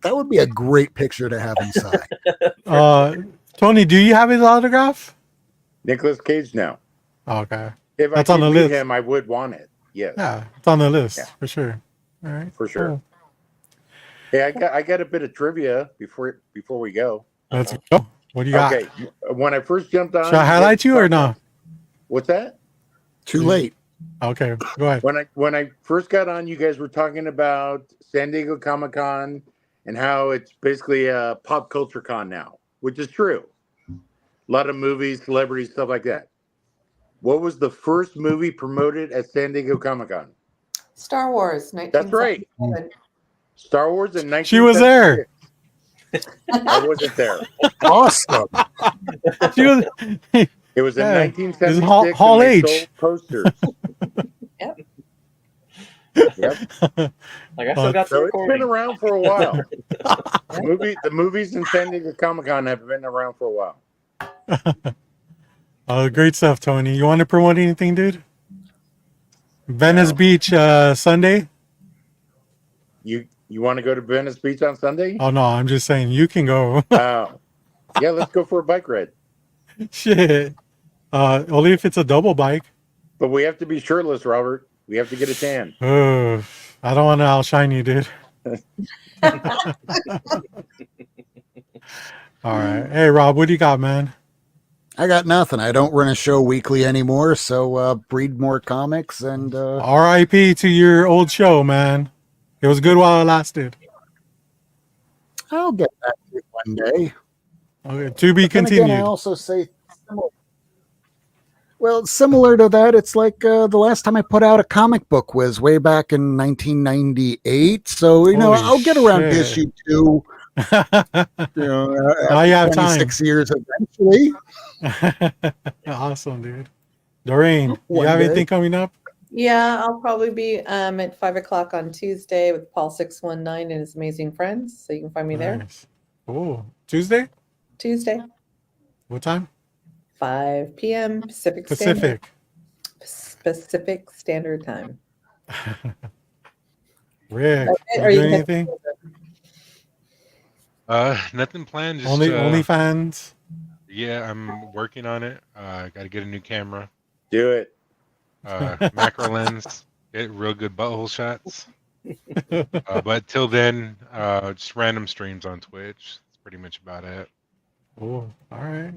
That would be a great picture to have inside. Tony, do you have his autograph? Nicolas Cage now. Oh, okay. If That's I on could the meet list. him, I would want it. Yes, Yeah, it's on the list Yeah. for sure. All right. for sure. Cool. Hey, I got a bit of trivia before we go. Let's go. What do you got? Okay, when I first jumped on, Should I highlight you or no? What's that? Too late. Okay, go ahead. When I first got on, you guys were talking about San Diego Comic-Con and how it's basically a pop culture con now, which is true. A lot of movies, celebrities, stuff like that. What was the first movie promoted at San Diego Comic-Con? Star Wars, That's right. 1977. Star Wars in 1976. She was there. I wasn't there. Awesome. She was, It was in Yeah, 1976. it was Hall and they H. sold posters. Yep. Yep. Like I still got the So it's been recording. around for a while. The movies in San Diego Comic-Con have been around for a while. great stuff, Tony. You want to promote anything, dude? Venice Beach Sunday. You want to go to Venice Beach on Sunday? Oh no, I'm just saying you can go. Oh, yeah. Let's go for a bike ride. Shit. Only if it's a double bike. But we have to be shirtless, Robert. We have to get a tan. I don't want to outshine you, dude. All right. Hey, Rob, what do you got, man? I got nothing. I don't run a show weekly anymore, so breed more comics and R.I.P. to your old show, man. It was good while it lasted. I'll get back to it one day. Okay, to be Then again, continued. I also say, similar to that, it's like the last time I put out a comic book was way back in 1998. So Holy I'll get around to shit. issue 2. Now you have time. 26 years eventually. Awesome, dude. Doreen, you One have day. anything coming up? Yeah, I'll probably be at 5:00 on Tuesday with Paul 619 and his amazing friends. So you can find me there. Nice. Oh, Tuesday? Tuesday, What time? 5 p.m. Pacific Standard Time. Rick, That's it. you Or you doing can- anything? Nothing planned. Just Only fans. yeah, I'm working on it. Got to get a new camera, Do it. macro lens, get real good butthole shots. But till then, just random streams on Twitch. That's pretty much about it. Oh, all right.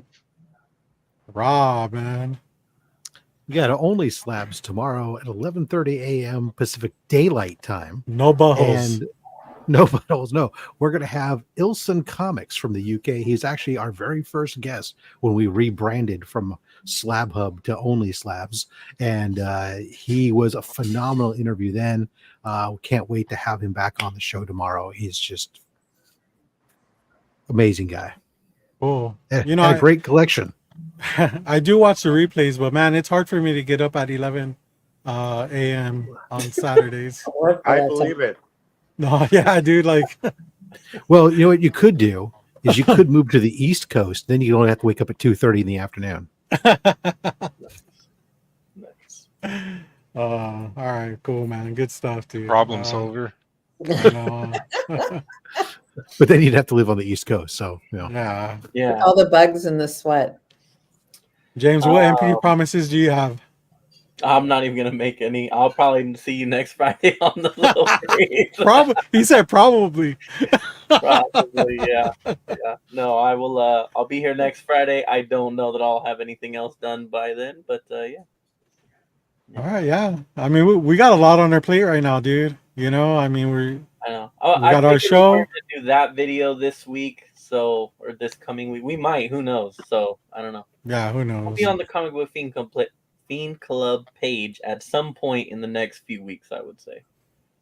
Raw, man. You got Only Slabs tomorrow at 11:30 a.m. Pacific Daylight Time. No buttholes. And no buttholes, no. We're going to have Ilson Comics from the UK. He's actually our very first guest when we rebranded from Slab Hub to Only Slabs. And he was a phenomenal interview then. Can't wait to have him back on the show tomorrow. He's just amazing guy. Cool. And, You know, and a great collection. I do watch the replays, but man, it's hard for me to get up at 11 a.m. on Saturdays. I believe it. No, yeah, dude. Like, Well, you know what you could do is you could move to the East Coast. Then you only have to wake up at 2:30 in the afternoon. all right, cool, man. Good stuff, dude. Problem solver. You know, But then you'd have to live on the East Coast. So, you know. yeah. Yeah. All the bugs in the sweat. James, what MPD promises do you have? I'm not even gonna make any. I'll probably see you next Friday on the little breeze. Probably. He said probably. Probably, yeah. No, I will. I'll be here next Friday. I don't know that I'll have anything else done by then, but yeah. All right, yeah. I mean, we got a lot on our plate right now, dude. You know, I mean, I know. We got our figured show. we were gonna do that video this week, or this coming week. We might. Who knows? So I don't know. yeah, who I'll knows? be on the Comic Book Fiend Club page at some point in the next few weeks, I would say.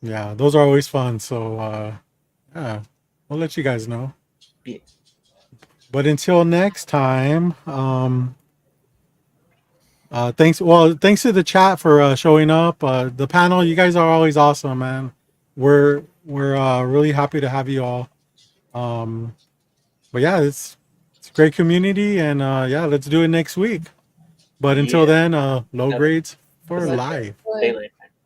Yeah, those are always fun. So, yeah, we'll let you guys know. Yeah. But until next time, thanks to the chat for showing up. The panel, you guys are always awesome, man. We're really happy to have you all. But yeah, it's a great community, and yeah, let's do it next week. But until then, low grades for life. Stay late.